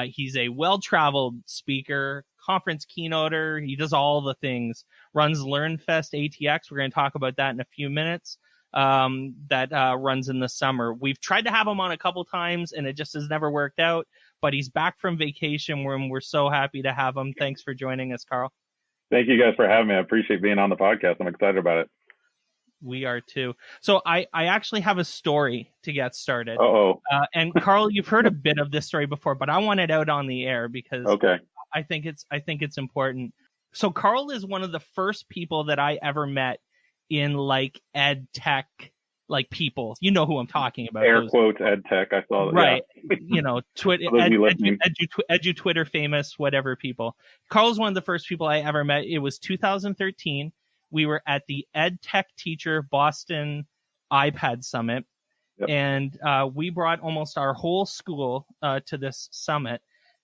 He's a well-traveled speaker, conference keynoter. He does all the things. Runs LearnFest ATX. We're going to talk about that in a few minutes. That runs in the summer. We've tried to have him on a couple times, and it just has never worked out. But he's back from vacation, and we're so happy to have him. Thanks for joining us, Carl.
Thank you guys for having me. I appreciate being on the podcast. I'm excited about it.
We are too. So I actually have a story to get started. And Carl, you've heard a bit of this story before, but I want it out on the air because I think it's important. So Carl is one of the first people that I ever met in like ed tech, like people. You know who I'm talking about.
Air quotes ed tech. I saw that.
Right. You know, edu Twitter famous, whatever people. Carl's one of the first people I ever met. It was 2013. We were at the Ed Tech Teacher Boston iPad Summit. Yep. And we brought almost our whole school to this summit.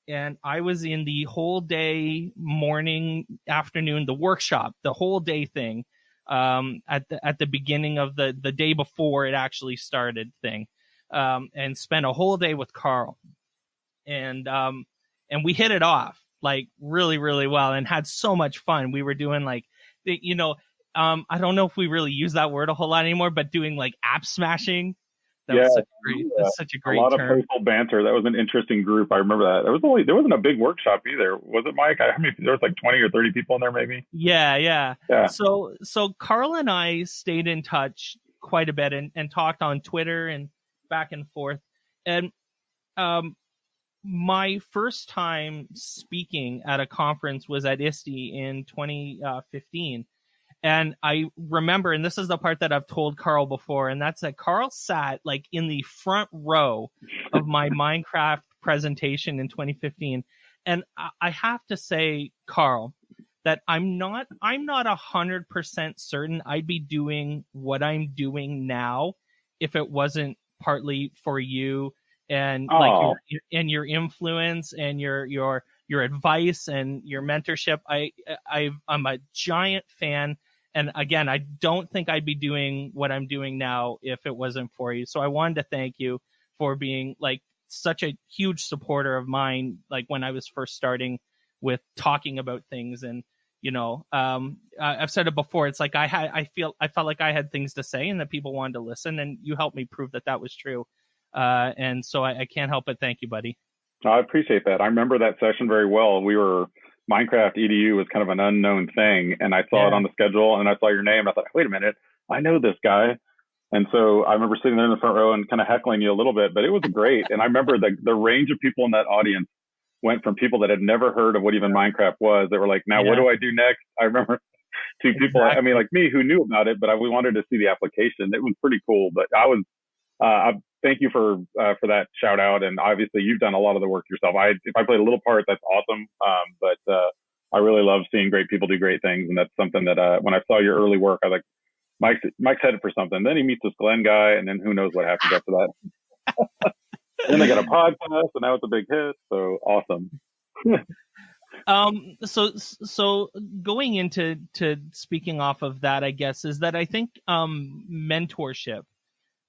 And I was in the whole day, morning, afternoon, the workshop, the whole day thing. At the beginning of the day before it actually started thing, and spent a whole day with Carl, and we hit it off like really, really well and had so much fun. We were doing like, I don't know if we really use that word a whole lot anymore, but doing like app smashing. That's such a great
a lot
term.
Of playful banter. That was an interesting group. I remember that. There wasn't a big workshop either. Was it, Mike? There was like 20 or 30 people in there maybe.
Yeah. So Carl and I stayed in touch quite a bit and talked on Twitter and back and forth. And my first time speaking at a conference was at ISD in 2015. And I remember, and this is the part that I've told Carl before, and that's that Carl sat like in the front row of my Minecraft presentation in 2015. And I have to say, Carl, that I'm not 100% certain I'd be doing what I'm doing now if it wasn't partly for you and like your influence and your advice and your mentorship. I'm a giant fan. And again, I don't think I'd be doing what I'm doing now if it wasn't for you. So I wanted to thank you for being like such a huge supporter of mine, like when I was first starting with talking about things. And, I've said it before. It's like I felt like I had things to say and that people wanted to listen, and you helped me prove that was true. And so I can't help but thank you, buddy.
I appreciate that. I remember that session very well. Minecraft EDU was kind of an unknown thing, and I saw it on the schedule, and I saw your name, and I thought, wait a minute, I know this guy. And so I remember sitting there in the front row and kind of heckling you a little bit, but it was great. And I remember the range of people in that audience went from people that had never heard of what even Minecraft was. They were like, now what do I do next? I remember two people, like me, who knew about it, but we wanted to see the application. It was pretty cool, but thank you for that shout out. And obviously you've done a lot of the work yourself. If I played a little part, that's awesome. But I really love seeing great people do great things. And that's something that when I saw your early work, I was like, Mike's headed for something. Then he meets this Glen guy, and then who knows what happens after that. Then they got a podcast, and now it's a big hit. So awesome.
So going into speaking off of that, I guess, is that I think mentorship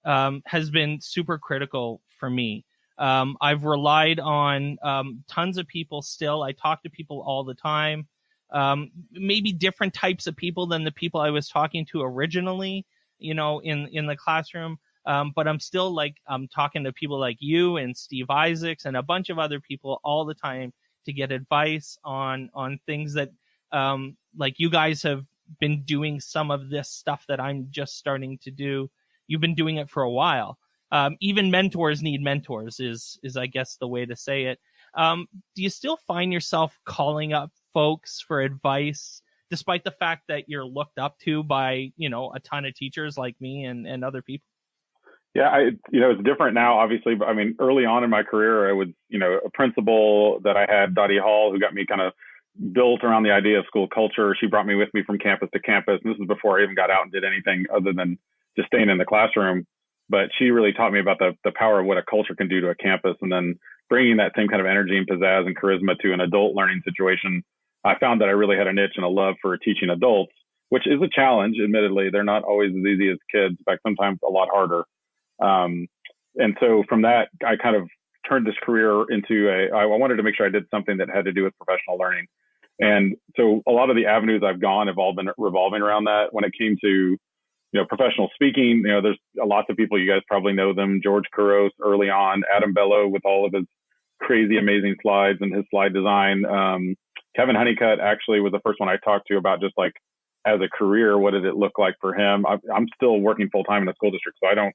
has been super critical for me. I've relied on tons of people still. I talk to people all the time, maybe different types of people than the people I was talking to originally, in the classroom. But I'm still I'm talking to people like you and Steve Isaacs and a bunch of other people all the time to get advice on things that like you guys have been doing some of this stuff that I'm just starting to do. You've been doing it for a while. Even mentors need mentors is I guess the way to say it. Do you still find yourself calling up folks for advice, despite the fact that you're looked up to by, a ton of teachers like me and other people?
Yeah, it's different now, obviously. But I mean, early on in my career, I was, a principal that I had, Dottie Hall, who got me kind of built around the idea of school culture. She brought me with me from campus to campus. And this is before I even got out and did anything other than just staying in the classroom. But she really taught me about the power of what a culture can do to a campus, and then bringing that same kind of energy and pizzazz and charisma to an adult learning situation I found that I really had a niche and a love for teaching adults, which is a challenge. Admittedly, they're not always as easy as kids. In fact, sometimes a lot harder. And so from that, I kind of turned this career into I wanted to make sure I did something that had to do with professional learning. And so a lot of the avenues I've gone have all been revolving around that. When it came to, professional speaking, there's lots of people, you guys probably know them, George Couros early on, Adam Bello with all of his crazy, amazing slides and his slide design. Kevin Honeycutt actually was the first one I talked to about just like as a career, what did it look like for him? I'm still working full time in the school district, so I don't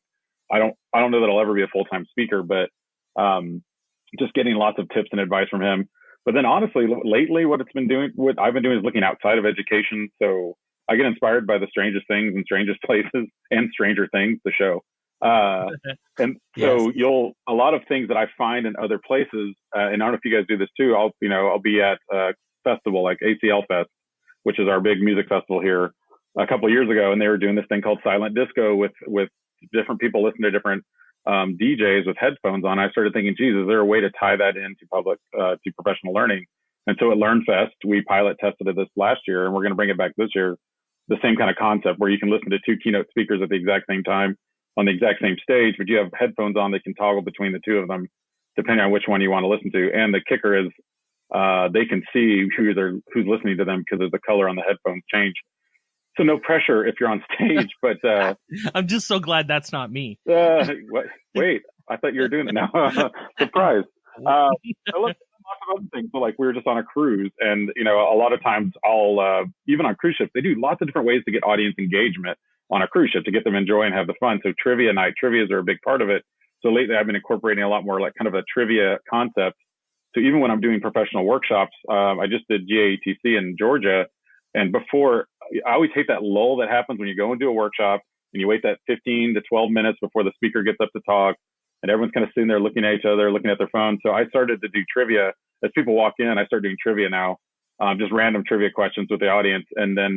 know that I'll ever be a full-time speaker, but just getting lots of tips and advice from him. But then honestly, lately, what I've been doing is looking outside of education. So I get inspired by the strangest things and strangest places and Stranger Things, the show. And so a lot of things that I find in other places, and I don't know if you guys do this too, I'll be at a festival like ACL Fest, which is our big music festival here, a couple of years ago. And they were doing this thing called silent disco with different people listening to different DJs with headphones on. I started thinking, geez, is there a way to tie that into to professional learning? And so at LearnFest, we pilot tested it this last year, and we're going to bring it back this year. The same kind of concept where you can listen to two keynote speakers at the exact same time on the exact same stage, but you have headphones on that can toggle between the two of them, depending on which one you want to listen to. And the kicker is they can see who's listening to them because of the color on the headphones change. So no pressure if you're on stage, but
I'm just so glad that's not me.
Wait, I thought you were doing it now. Surprise. So lots of other things. So like we were just on a cruise, and a lot of times I'll even on cruise ships, they do lots of different ways to get audience engagement on a cruise ship to get them enjoy and have the fun. So trivias are a big part of it. So lately I've been incorporating a lot more like kind of a trivia concept. So even when I'm doing professional workshops, I just did GAETC in Georgia. And before, I always hate that lull that happens when you go into a workshop and you wait that 15 to 12 minutes before the speaker gets up to talk, and everyone's kind of sitting there looking at each other, looking at their phone. So I started to do trivia. As people walk in, I start doing trivia now, just random trivia questions with the audience. And then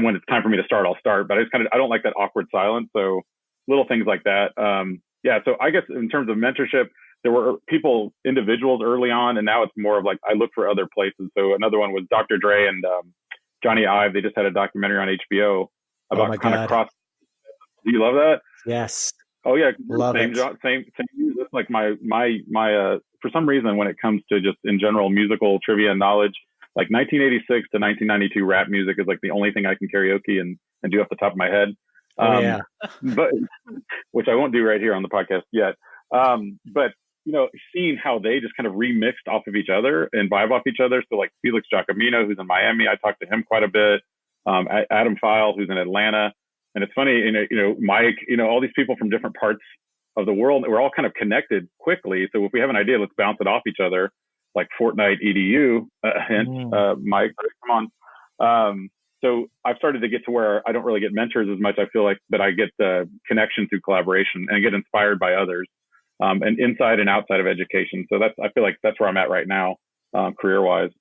when it's time for me to start, I'll start. But I don't like that awkward silence. So little things like that. So I guess in terms of mentorship, there were individuals early on, and now it's more of like I look for other places. So another one was Dr. Dre and Johnny Ive. They just had a documentary on HBO about kind of cross. Do you love that?
Yes.
Oh yeah,
love
same,
it.
Same. That's like my for some reason when it comes to just in general musical trivia and knowledge, like 1986 to 1992 rap music is like the only thing I can karaoke and do off the top of my head. But which I won't do right here on the podcast yet. But seeing how they just kind of remixed off of each other and vibe off each other. So like Felix Giacomino, who's in Miami, I talked to him quite a bit. Adam File, who's in Atlanta. And it's funny, Mike, all these people from different parts of the world, we're all kind of connected quickly. So if we have an idea, let's bounce it off each other, like Fortnite EDU, Mike, come on. So I've started to get to where I don't really get mentors as much. I feel like that I get the connection through collaboration and I get inspired by others. And inside and outside of education. So I feel like that's where I'm at right now, career-wise.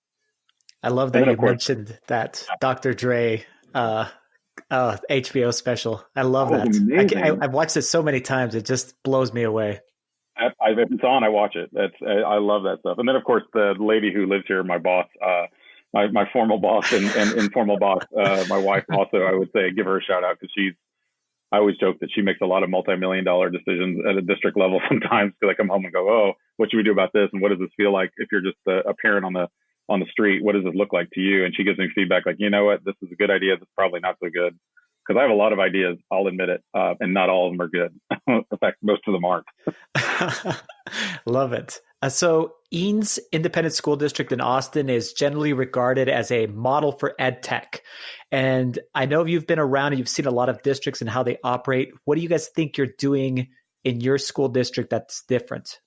I love that you mentioned that Dr. Dre HBO special. I love that. I've watched it so many times. It just blows me away.
If it's on, I watch it. I love that stuff. And then, of course, the lady who lives here, my boss, my formal boss and informal boss, my wife also, I would say, give her a shout out because I always joke that she makes a lot of multi-million-dollar decisions at a district level sometimes because I come home and go, oh, what should we do about this? And what does this feel like if you're just a parent on the street? What does this look like to you? And she gives me feedback like, you know what, this is a good idea. This is probably not so good. Because I have a lot of ideas, I'll admit it, and not all of them are good. In fact, most of them aren't.
Love it. So Eanes Independent School District in Austin is generally regarded as a model for ed tech. And I know you've been around and you've seen a lot of districts and how they operate. What do you guys think you're doing in your school district that's different?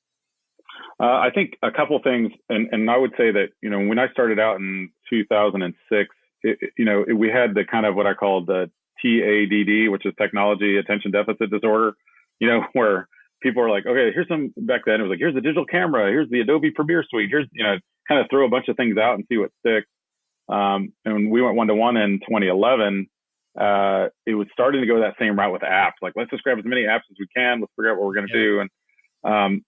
I think a couple of things. And I would say that, when I started out in 2006, we had the kind of what I call the TADD, which is Technology Attention Deficit Disorder, where people are like, okay, back then it was like, here's the digital camera, here's the Adobe Premiere Suite, here's, kind of throw a bunch of things out and see what sticks. And we went 1-to-1 in 2011. It was starting to go that same route with apps. Like, let's just grab as many apps as we can. Let's figure out what we're going to do. And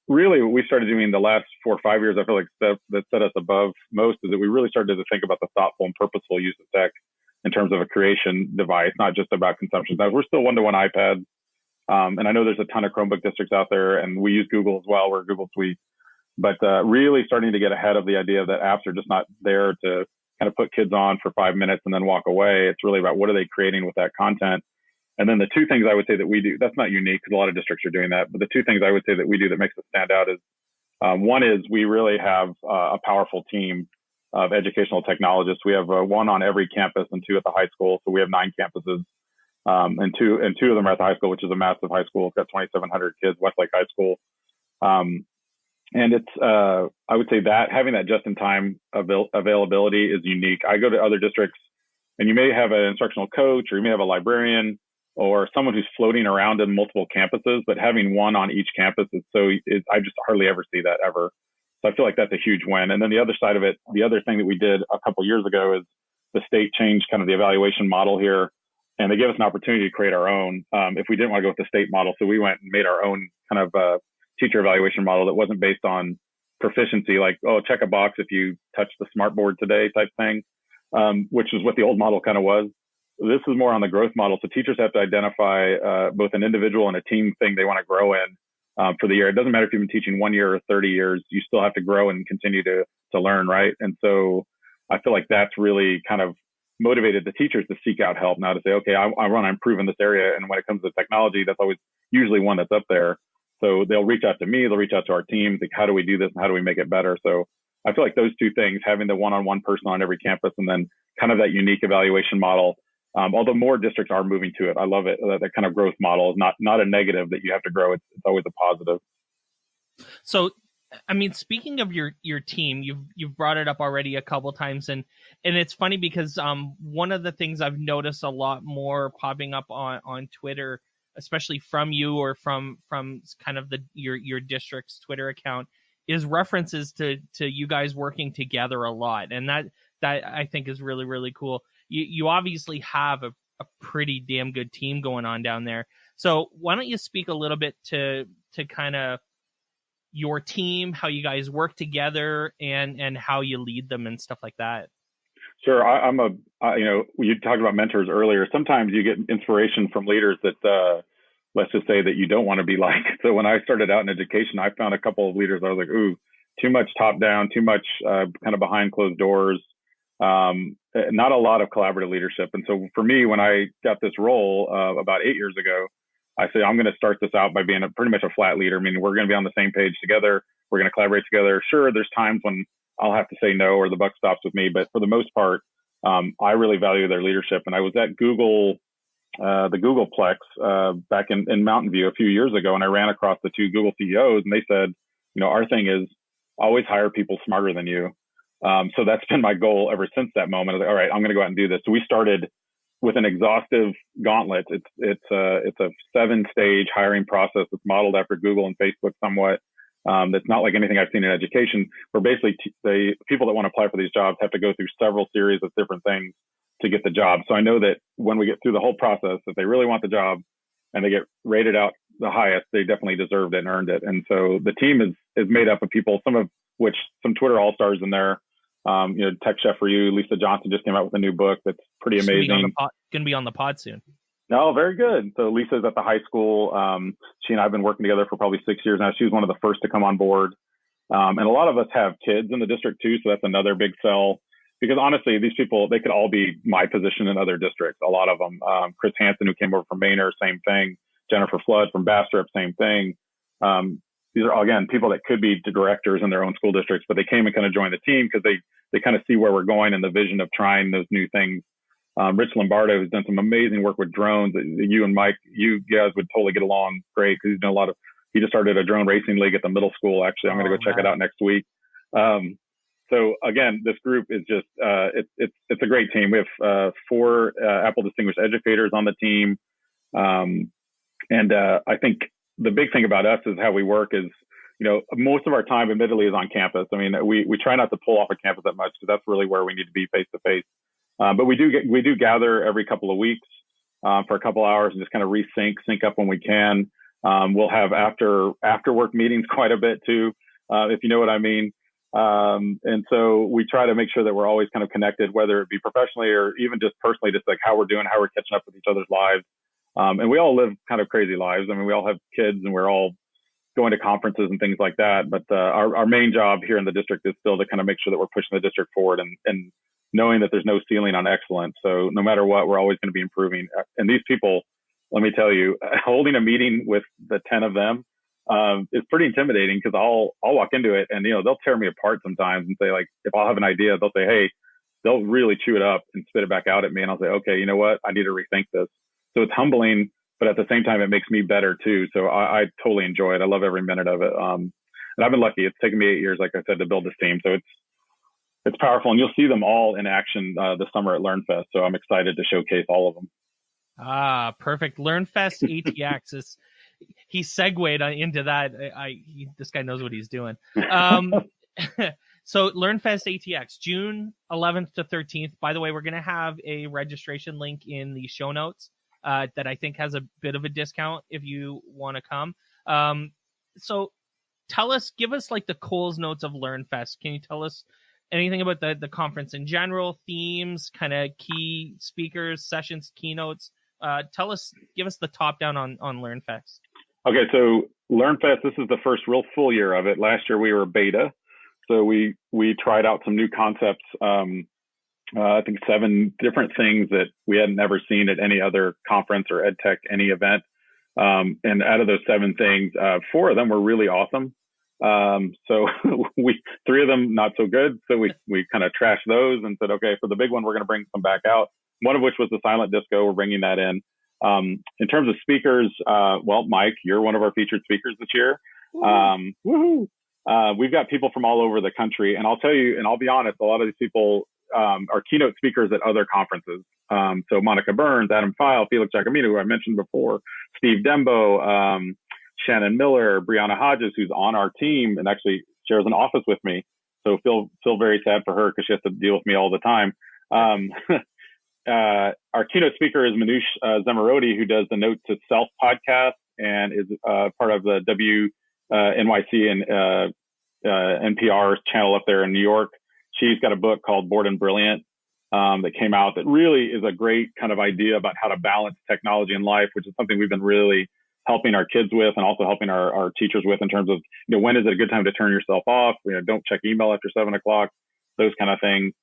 Really what we started doing the last 4 or 5 years, I feel like that set us above most, is that we really started to think about the thoughtful and purposeful use of tech in terms of a creation device, not just about consumption. We're still one-to-one iPads. And I know there's a ton of Chromebook districts out there, and we use Google as well. We're Google Suite. But really starting to get ahead of the idea that apps are just not there to kind of put kids on for 5 minutes and then walk away. It's really about what are they creating with that content. And then the two things I would say that we do, that's not unique because a lot of districts are doing that, but the two things I would say that we do that makes us stand out is, one is we really have a powerful team of educational technologists. We have one on every campus and two at the high school. So we have 9 campuses, and two of them are at the high school, which is a massive high school. It's got 2,700 kids, Westlake High School. And it's, I would say that having that just-in-time availability is unique. I go to other districts and you may have an instructional coach, or you may have a librarian, or someone who's floating around in multiple campuses, but having one on each campus I just hardly ever see that ever. So I feel like that's a huge win. And then the other side of it, the other thing that we did a couple of years ago is the state changed kind of the evaluation model here, and they gave us an opportunity to create our own, if we didn't want to go with the state model. So we went and made our own kind of teacher evaluation model that wasn't based on proficiency, like, oh, check a box if you touch the smartboard today type thing, which is what the old model kind of was. This is more on the growth model. So teachers have to identify both an individual and a team thing they want to grow in for the year. It doesn't matter if you've been teaching 1 year or 30 years, you still have to grow and continue to learn, right? And so I feel like that's really kind of motivated the teachers to seek out help now, to say, okay, I want to improve in this area. And when it comes to technology, that's always usually one that's up there. So they'll reach out to me, they'll reach out to our team, like, how do we do this and how do we make it better? So I feel like those two things, having the one-on-one person on every campus and then kind of that unique evaluation model, although more districts are moving to it. I love it. That kind of growth model is not a negative that you have to grow. It's always a positive.
So, I mean, speaking of your team, you've brought it up already a couple times, and it's funny because one of the things I've noticed a lot more popping up on Twitter, especially from you or from kind of your district's Twitter account, is references to you guys working together a lot, and that I think is really, really cool. You obviously have a pretty damn good team going on down there. So why don't you speak a little bit to kind of your team, how you guys work together, and how you lead them and stuff like that?
Sure. You talked about mentors earlier. Sometimes you get inspiration from leaders that, let's just say that you don't want to be like. So when I started out in education, I found a couple of leaders. I was like, ooh, too much top down, too much kind of behind closed doors. Not a lot of collaborative leadership. And so for me, when I got this role about 8 years ago, I said, I'm going to start this out by being pretty much a flat leader, meaning we're going to be on the same page together. We're going to collaborate together. Sure, there's times when I'll have to say no or the buck stops with me. But for the most part, I really value their leadership. And I was at Google, the Googleplex back in Mountain View a few years ago, and I ran across the two Google CEOs, and they said, our thing is always hire people smarter than you. So that's been my goal ever since that moment. I was like, all right, I'm going to go out and do this. So we started with an exhaustive gauntlet. It's a 7-stage hiring process that's modeled after Google and Facebook somewhat. That's not like anything I've seen in education, where basically the people that want to apply for these jobs have to go through several series of different things to get the job. So I know that when we get through the whole process, if they really want the job and they get rated out the highest, they definitely deserved it and earned it. And so the team is made up of people, some of which some Twitter all-stars in there. Tech Chef for You, Lisa Johnson just came out with a new book that's pretty amazing.
Going to be on the pod soon.
Oh, very good. So Lisa's at the high school. She and I have been working together for probably 6 years now. She was one of the first to come on board. And a lot of us have kids in the district too. So that's another big sell, because honestly, these people, they could all be my position in other districts. A lot of them, Chris Hansen, who came over from Manor, same thing. Jennifer Flood from Bastrop, same thing. These are, again, people that could be directors in their own school districts, but they came and kind of joined the team because they kind of see where we're going and the vision of trying those new things. Rich Lombardo has done some amazing work with drones. You and Mike, you guys would totally get along great, because he's done he just started a drone racing league at the middle school. Actually, I'm going to go check it out next week. So again, this group is just, it's a great team. We have 4 Apple Distinguished Educators on the team. And I think the big thing about us is how we work is, most of our time admittedly is on campus. I mean, we try not to pull off a campus that much, because that's really where we need to be face to face. But we do gather every couple of weeks for a couple hours and just kind of sync up when we can. We'll have after work meetings quite a bit too, if you know what I mean. And so we try to make sure that we're always kind of connected, whether it be professionally or even just personally, just like how we're doing, how we're catching up with each other's lives. And we all live kind of crazy lives. I mean, we all have kids and we're all going to conferences and things like that. But our main job here in the district is still to kind of make sure that we're pushing the district forward and knowing that there's no ceiling on excellence. So no matter what, we're always going to be improving. And these people, let me tell you, holding a meeting with the 10 of them is pretty intimidating, because I'll walk into it and, they'll tear me apart sometimes and say, like, if I'll have an idea, they'll say, hey, they'll really chew it up and spit it back out at me. And I'll say, okay, you know what? I need to rethink this. So it's humbling, but at the same time, it makes me better too. So I totally enjoy it. I love every minute of it. And I've been lucky. It's taken me 8 years, like I said, to build this team. So it's powerful, and you'll see them all in action this summer at LearnFest. So I'm excited to showcase all of them.
Perfect. LearnFest ATX is, he segued into that. This guy knows what he's doing. So LearnFest ATX, June 11th to 13th. By the way, we're going to have a registration link in the show notes that I think has a bit of a discount if you want to come. So give us like the Coles notes of LearnFest. Can you tell us anything about the conference in general, themes, kind of key speakers, sessions, keynotes? Give us the top down on LearnFest.
Okay, so LearnFest, this is the first real full year of it. Last year we were beta, so we tried out some new concepts. I think 7 different things that we had never seen at any other conference or ed tech, any event. And out of those 7 things, 4 of them were really awesome. So 3 of them not so good. So we kind of trashed those and said, okay, for the big one, we're going to bring some back out. One of which was the silent disco. We're bringing that in. In terms of speakers, well, Mike, you're one of our featured speakers this year. Woohoo! We've got people from all over the country, and I'll tell you, and I'll be honest, a lot of these people are keynote speakers at other conferences. So Monica Burns, Adam File, Felix Giacomino, who I mentioned before, Steve Dembo, Shannon Miller, Brianna Hodges, who's on our team and actually shares an office with me. So feel very sad for her because she has to deal with me all the time. Our keynote speaker is Manoush Zamarodi, who does the Note to Self podcast and is part of the NYC and NPR's channel up there in New York. She's got a book called Bored and Brilliant that came out that really is a great kind of idea about how to balance technology and life, which is something we've been really helping our kids with and also helping our teachers with in terms of, when is it a good time to turn yourself off? Don't check email after 7 o'clock, those kind of things.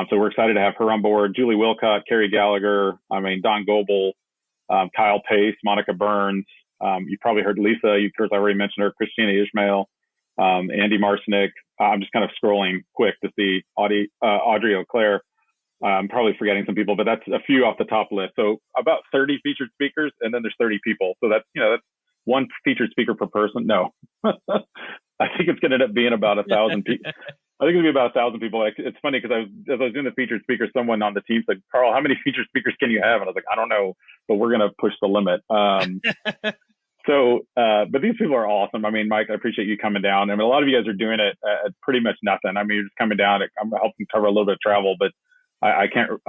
So we're excited to have her on board. Julie Wilcott, Carrie Gallagher, Don Goebel, Kyle Pace, Monica Burns. You probably heard Lisa. Of course, I already mentioned her. Christina Ishmael, Andy Marcinik. I'm just kind of scrolling quick to see Audrey Auclair. I'm probably forgetting some people, but that's a few off the top list. So about 30 featured speakers, and then there's 30 people. So that's one featured speaker per person. No, I think it's going to end up being about 1,000 people. I think it'll be about 1,000 people. It's funny because as I was doing the featured speakers, someone on the team said, "Carl, how many featured speakers can you have?" And I was like, "I don't know, but we're going to push the limit." But these people are awesome. Mike, I appreciate you coming down. A lot of you guys are doing it at pretty much nothing. You're just coming down. I'm helping cover a little bit of travel, but I can't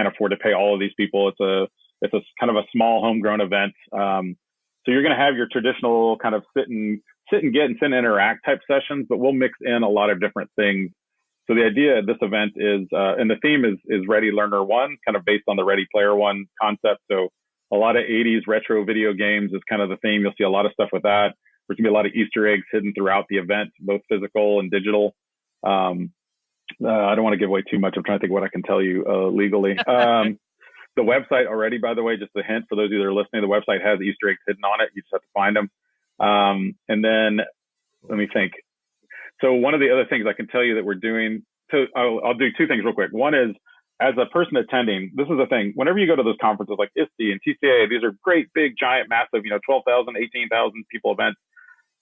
afford to pay all of these people. It's a kind of a small homegrown event. So you're going to have your traditional kind of sit and get and sit and interact type sessions, but we'll mix in a lot of different things. So the idea of this event is, and the theme is Ready Learner One, kind of based on the Ready Player One concept. So a lot of 80s retro video games is kind of the theme. You'll see a lot of stuff with that. There's going to be a lot of Easter eggs hidden throughout the event, both physical and digital. I don't want to give away too much. I'm trying to think what I can tell you legally. The website already, by the way, just a hint for those of you that are listening, the website has Easter eggs hidden on it. You just have to find them. And then let me think. So one of the other things I can tell you that we're doing, so I'll do 2 things real quick. One is, as a person attending, this is the thing. Whenever you go to those conferences like ISD and TCA, these are great, big, giant, massive, 12,000, 18,000 people events.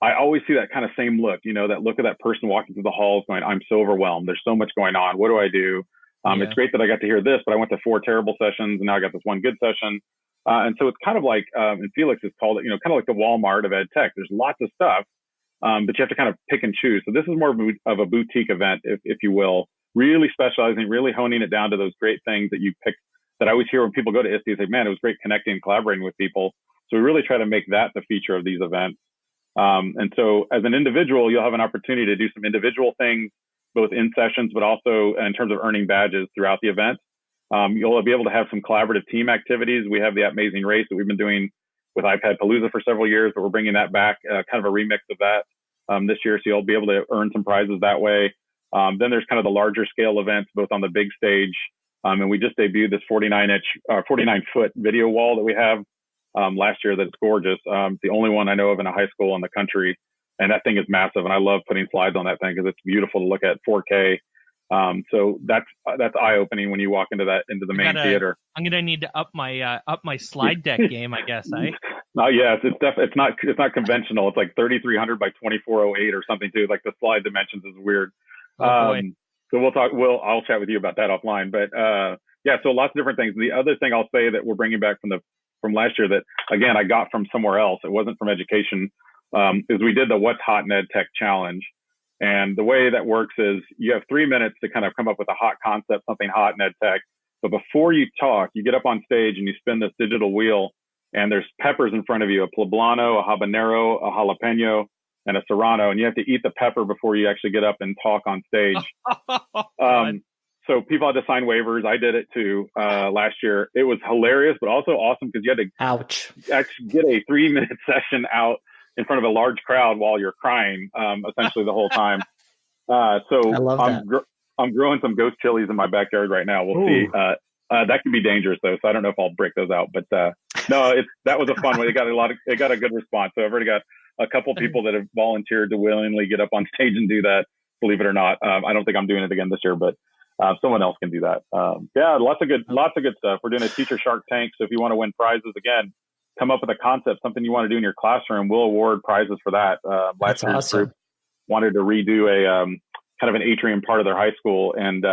I always see that kind of same look, that look of that person walking through the halls going, I'm so overwhelmed. There's so much going on. What do I do? It's great that I got to hear this, but I went to 4 terrible sessions and now I got this one good session. And so it's kind of like, and Felix has called it, kind of like the Walmart of ed tech. There's lots of stuff, but you have to kind of pick and choose. So this is more of a boutique event, if you will, really specializing, really honing it down to those great things that you pick. That I always hear when people go to ISD, say, man, it was great connecting and collaborating with people. So we really try to make that the feature of these events. And so as an individual, you'll have an opportunity to do some individual things, both in sessions, but also in terms of earning badges throughout the event. You'll be able to have some collaborative team activities. We have the Amazing Race that we've been doing with iPadpalooza for several years, but we're bringing that back, kind of a remix of that this year. So you'll be able to earn some prizes that way. Then there's kind of the larger scale events, both on the big stage. And we just debuted this 49-foot video wall that we have last year that's gorgeous. The only one I know of in a high school in the country. And that thing is massive. And I love putting slides on that thing because it's beautiful to look at, 4K. So that's eye-opening when you walk into the main theater.
I'm gonna need to up my slide deck game, I guess.
Yes, it's not conventional. It's like 3,300 by 2,408 or something too. Like the slide dimensions is weird. So I'll chat with you about that offline. But so lots of different things. The other thing I'll say that we're bringing back from last year that again I got from somewhere else. It wasn't from education. Is we did the What's Hot in Ed Tech Challenge. And the way that works is you have 3 minutes to kind of come up with a hot concept, something hot in ed tech. But before you talk, you get up on stage and you spin this digital wheel, and there's peppers in front of you, a poblano, a habanero, a jalapeno, and a serrano. And you have to eat the pepper before you actually get up and talk on stage. So people had to sign waivers. I did it too last year. It was hilarious, but also awesome because you had to actually get a 3-minute session out in front of a large crowd while you're crying, essentially the whole time. I'm growing some ghost chilies in my backyard right now. We'll see. That can be dangerous though, so I don't know if I'll break those out. But no, that was a fun one. It got a good response. So I've already got a couple people that have volunteered to willingly get up on stage and do that. Believe it or not, I don't think I'm doing it again this year, but someone else can do that. Lots of good stuff. We're doing a teacher Shark Tank, so if you want to win prizes again, come up with a concept, something you want to do in your classroom, we'll award prizes for that. Last year's group wanted to redo a kind of an atrium part of their high school. And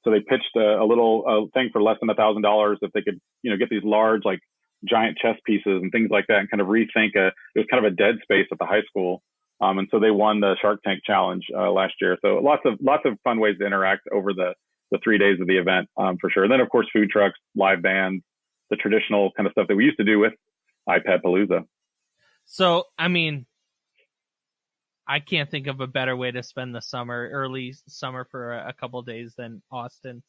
so they pitched a little thing for less than $1,000 if they could, get these large, like giant chess pieces and things like that and kind of rethink it was kind of a dead space at the high school. And so they won the Shark Tank Challenge last year. So lots of fun ways to interact over the 3 days of the event for sure. And then of course, food trucks, live bands, the traditional kind of stuff that we used to do with iPadpalooza.
So, I mean, I can't think of a better way to spend the early summer for a couple of days than Austin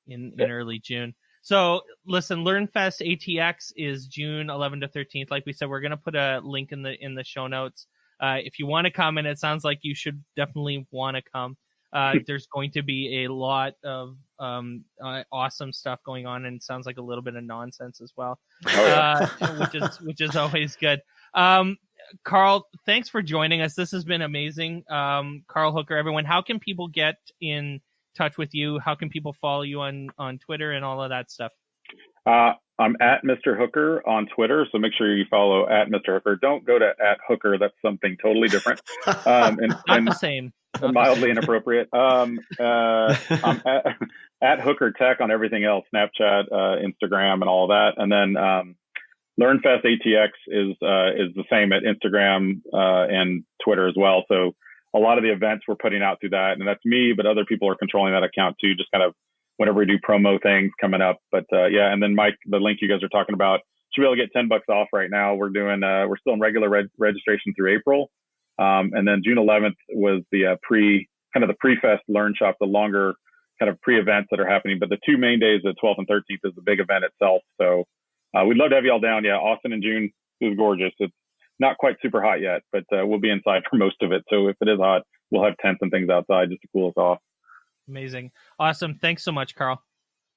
in early June. So listen, LearnFest ATX is June 11th to 13th. Like we said, we're going to put a link in the show notes. If you want to come, and it sounds like you should definitely want to come. There's going to be a lot of awesome stuff going on, and it sounds like a little bit of nonsense as well, which is always good. Carl, thanks for joining us. This has been amazing. Carl Hooker, everyone, how can people get in touch with you? How can people follow you on Twitter and all of that stuff?
I'm at Mr. Hooker on Twitter, so make sure you follow at Mr. Hooker. Don't go to at Hooker. That's something totally different.
Not the same.
Mildly inappropriate. I'm at Hooker Tech on everything else, Snapchat, Instagram, and all that. And then LearnFest ATX is the same at Instagram and Twitter as well. So a lot of the events we're putting out through that, and that's me, but other people are controlling that account too, just kind of whenever we do promo things coming up. But and then Mike, the link you guys are talking about, should be able to get $10 off right now. We're still in regular registration through April. And then June 11th was the pre-fest Learn Shop, the longer kind of pre-events that are happening. But the 2 main days, the 12th and 13th, is the big event itself. So we'd love to have you all down. Yeah, Austin in June is gorgeous. It's not quite super hot yet, but we'll be inside for most of it. So if it is hot, we'll have tents and things outside just to cool us off.
Amazing. Awesome. Thanks so much, Carl.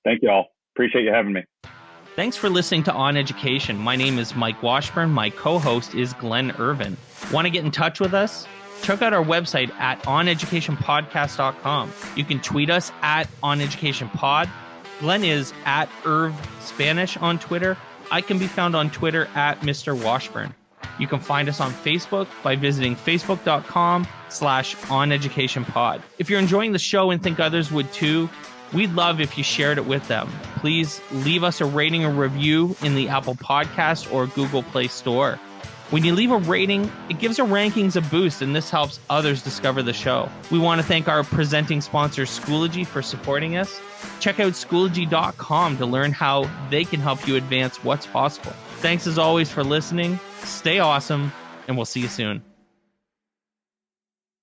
Thank you all. Appreciate you having me.
Thanks for listening to On Education. My name is Mike Washburn. My co-host is Glen Irvin. Want to get in touch with us? Check out our website at oneducationpodcast.com. You can tweet us at oneducationpod. Glen is at Irv Spanish on Twitter. I can be found on Twitter at Mr. Washburn. You can find us on Facebook by visiting facebook.com/oneducationpod. If you're enjoying the show and think others would too, we'd love if you shared it with them. Please leave us a rating or review in the Apple Podcast or Google Play Store. When you leave a rating, it gives our rankings a boost, and this helps others discover the show. We want to thank our presenting sponsor, Schoology, for supporting us. Check out Schoology.com to learn how they can help you advance what's possible. Thanks as always for listening. Stay awesome, and we'll see you soon.